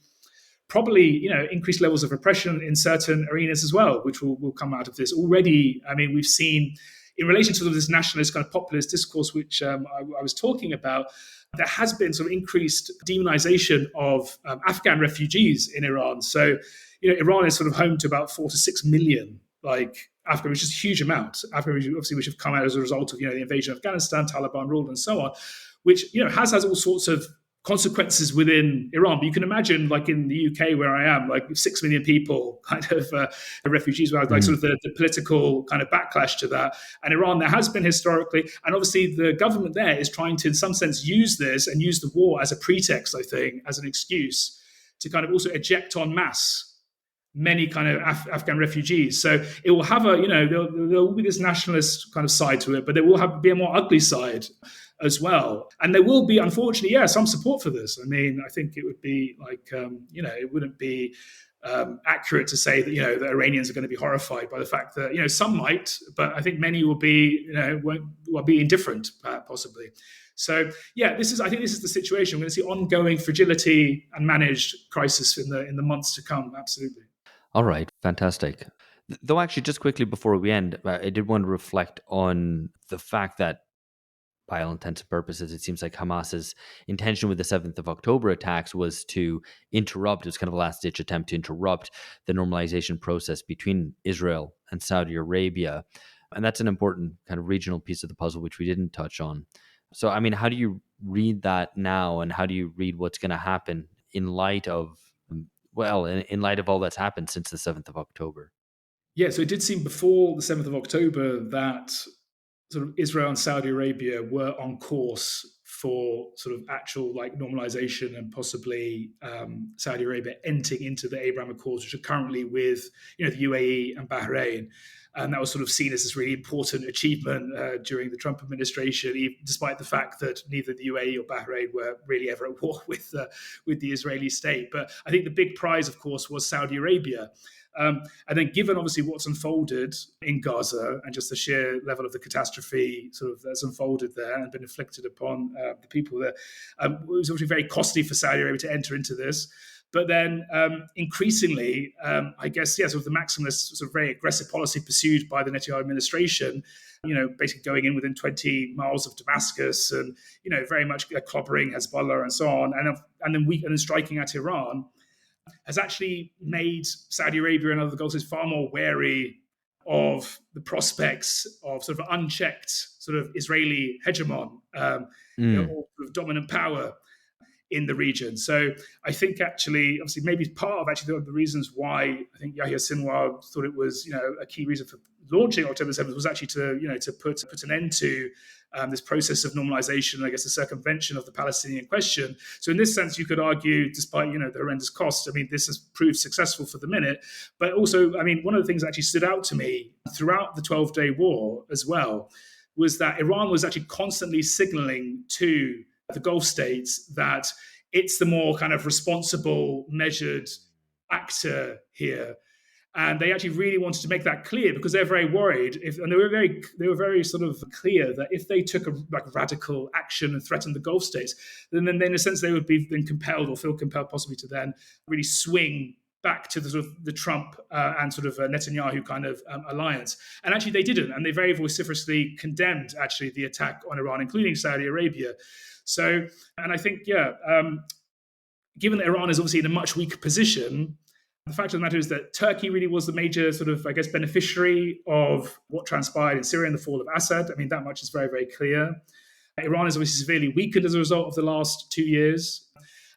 probably, increased levels of repression in certain arenas as well, which will come out of this. Already, I mean, we've seen, in relation to this nationalist kind of populist discourse, which I was talking about, there has been sort of increased demonization of Afghan refugees in Iran. So, Iran is sort of home to about 4 to 6 million, Afghan, which is a huge amount. Afghan, obviously, which have come out as a result of, the invasion of Afghanistan, Taliban rule, and so on, which, has all sorts of consequences within Iran. But you can imagine, like in the UK where I am, like 6 million people kind of refugees, like sort of the political kind of backlash to that. And Iran, there has been historically, and obviously the government there is trying to, in some sense, use this and use the war as a pretext, I think, as an excuse to kind of also eject en masse many kind of Afghan refugees. So it will have there will be this nationalist kind of side to it, but there will be a more ugly side as well. And there will be, unfortunately, some support for this. I mean, I think it would be like, it wouldn't be accurate to say that, the Iranians are going to be horrified by the fact that, some might, but I think many will be, will be indifferent, possibly. So, I think this is the situation. We're going to see ongoing fragility and managed crisis in the months to come. Absolutely. All right, fantastic. Though actually, just quickly before we end, I did want to reflect on the fact that by all intents and purposes, it seems like Hamas's intention with the 7th of October attacks was to interrupt, it was kind of a last-ditch attempt to interrupt the normalization process between Israel and Saudi Arabia. And that's an important kind of regional piece of the puzzle, which we didn't touch on. So, I mean, how do you read that now, and how do you read what's going to happen in light of, in light of all that's happened since the 7th of October? Yeah, so it did seem before the 7th of October that sort of Israel and Saudi Arabia were on course for sort of actual like normalization and possibly Saudi Arabia entering into the Abraham Accords, which are currently with the UAE and Bahrain. And that was sort of seen as this really important achievement during the Trump administration, despite the fact that neither the UAE or Bahrain were really ever at war with the Israeli state. But I think the big prize, of course, was Saudi Arabia. And then given obviously what's unfolded in Gaza and just the sheer level of the catastrophe sort of that's unfolded there and been inflicted upon the people there, it was obviously very costly for Saudi Arabia to enter into this. But then increasingly, I guess, sort of the maximalist sort of very aggressive policy pursued by the Netanyahu administration, basically going in within 20 miles of Damascus and, very much clobbering Hezbollah and so on, and then striking at Iran, has actually made Saudi Arabia and other Gulf states far more wary of the prospects of sort of unchecked sort of Israeli hegemon or sort of dominant power in the region. So I think actually, obviously, maybe part of actually the reasons why I think Yahya Sinwar thought it was, a key reason for launching October 7th was actually to put an end to this process of normalization, I guess, the circumvention of the Palestinian question. So in this sense, you could argue, despite, the horrendous costs, I mean, this has proved successful for the minute. But also, I mean, one of the things that actually stood out to me throughout the 12-day war as well was that Iran was actually constantly signaling to the Gulf states that it's the more kind of responsible, measured actor here. And they actually really wanted to make that clear because they're very worried. And they were very sort of clear that if they took a radical action and threatened the Gulf states, then in a sense they would be then compelled or feel compelled possibly to then really swing back to the sort of the Trump and sort of Netanyahu kind of alliance. And actually they didn't. And they very vociferously condemned actually the attack on Iran, including Saudi Arabia. So, and I think, given that Iran is obviously in a much weaker position, the fact of the matter is that Turkey really was the major sort of, I guess, beneficiary of what transpired in Syria and the fall of Assad. I mean, that much is very, very clear. Iran is obviously severely weakened as a result of the last 2 years.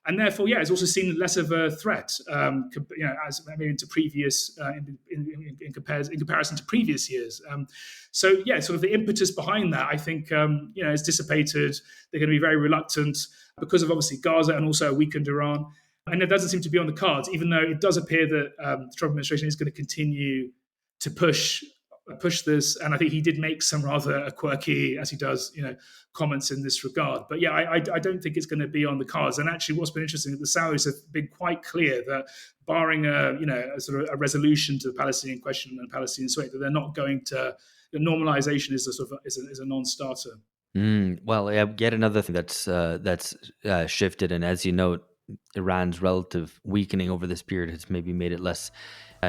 And therefore, it's also seen less of a threat, as maybe into previous, in comparison to previous years. Sort of the impetus behind that, I think, is dissipated. They're going to be very reluctant because of obviously Gaza and also a weakened Iran. And it doesn't seem to be on the cards, even though it does appear that the Trump administration is going to continue to push this. And I think he did make some rather quirky, as he does, comments in this regard. But I don't think it's going to be on the cards. And actually, what's been interesting is the Saudis have been quite clear that, barring a sort of a resolution to the Palestinian question and Palestinian state, that they're not going to. The normalization is a non-starter. Yet another thing that's shifted, and as you note, Iran's relative weakening over this period has maybe made it less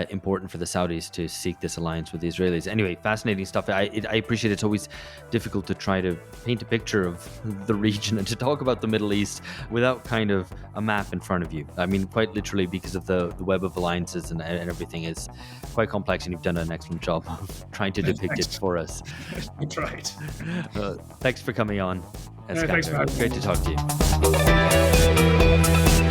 important for the Saudis to seek this alliance with the Israelis. Anyway, fascinating stuff. I appreciate it's always difficult to try to paint a picture of the region and to talk about the Middle East without kind of a map in front of you. I mean, quite literally, because of the web of alliances and everything is quite complex, and you've done an excellent job of trying to depict it for us. I tried. Thanks for coming on. Thanks for having me. Great to talk to you.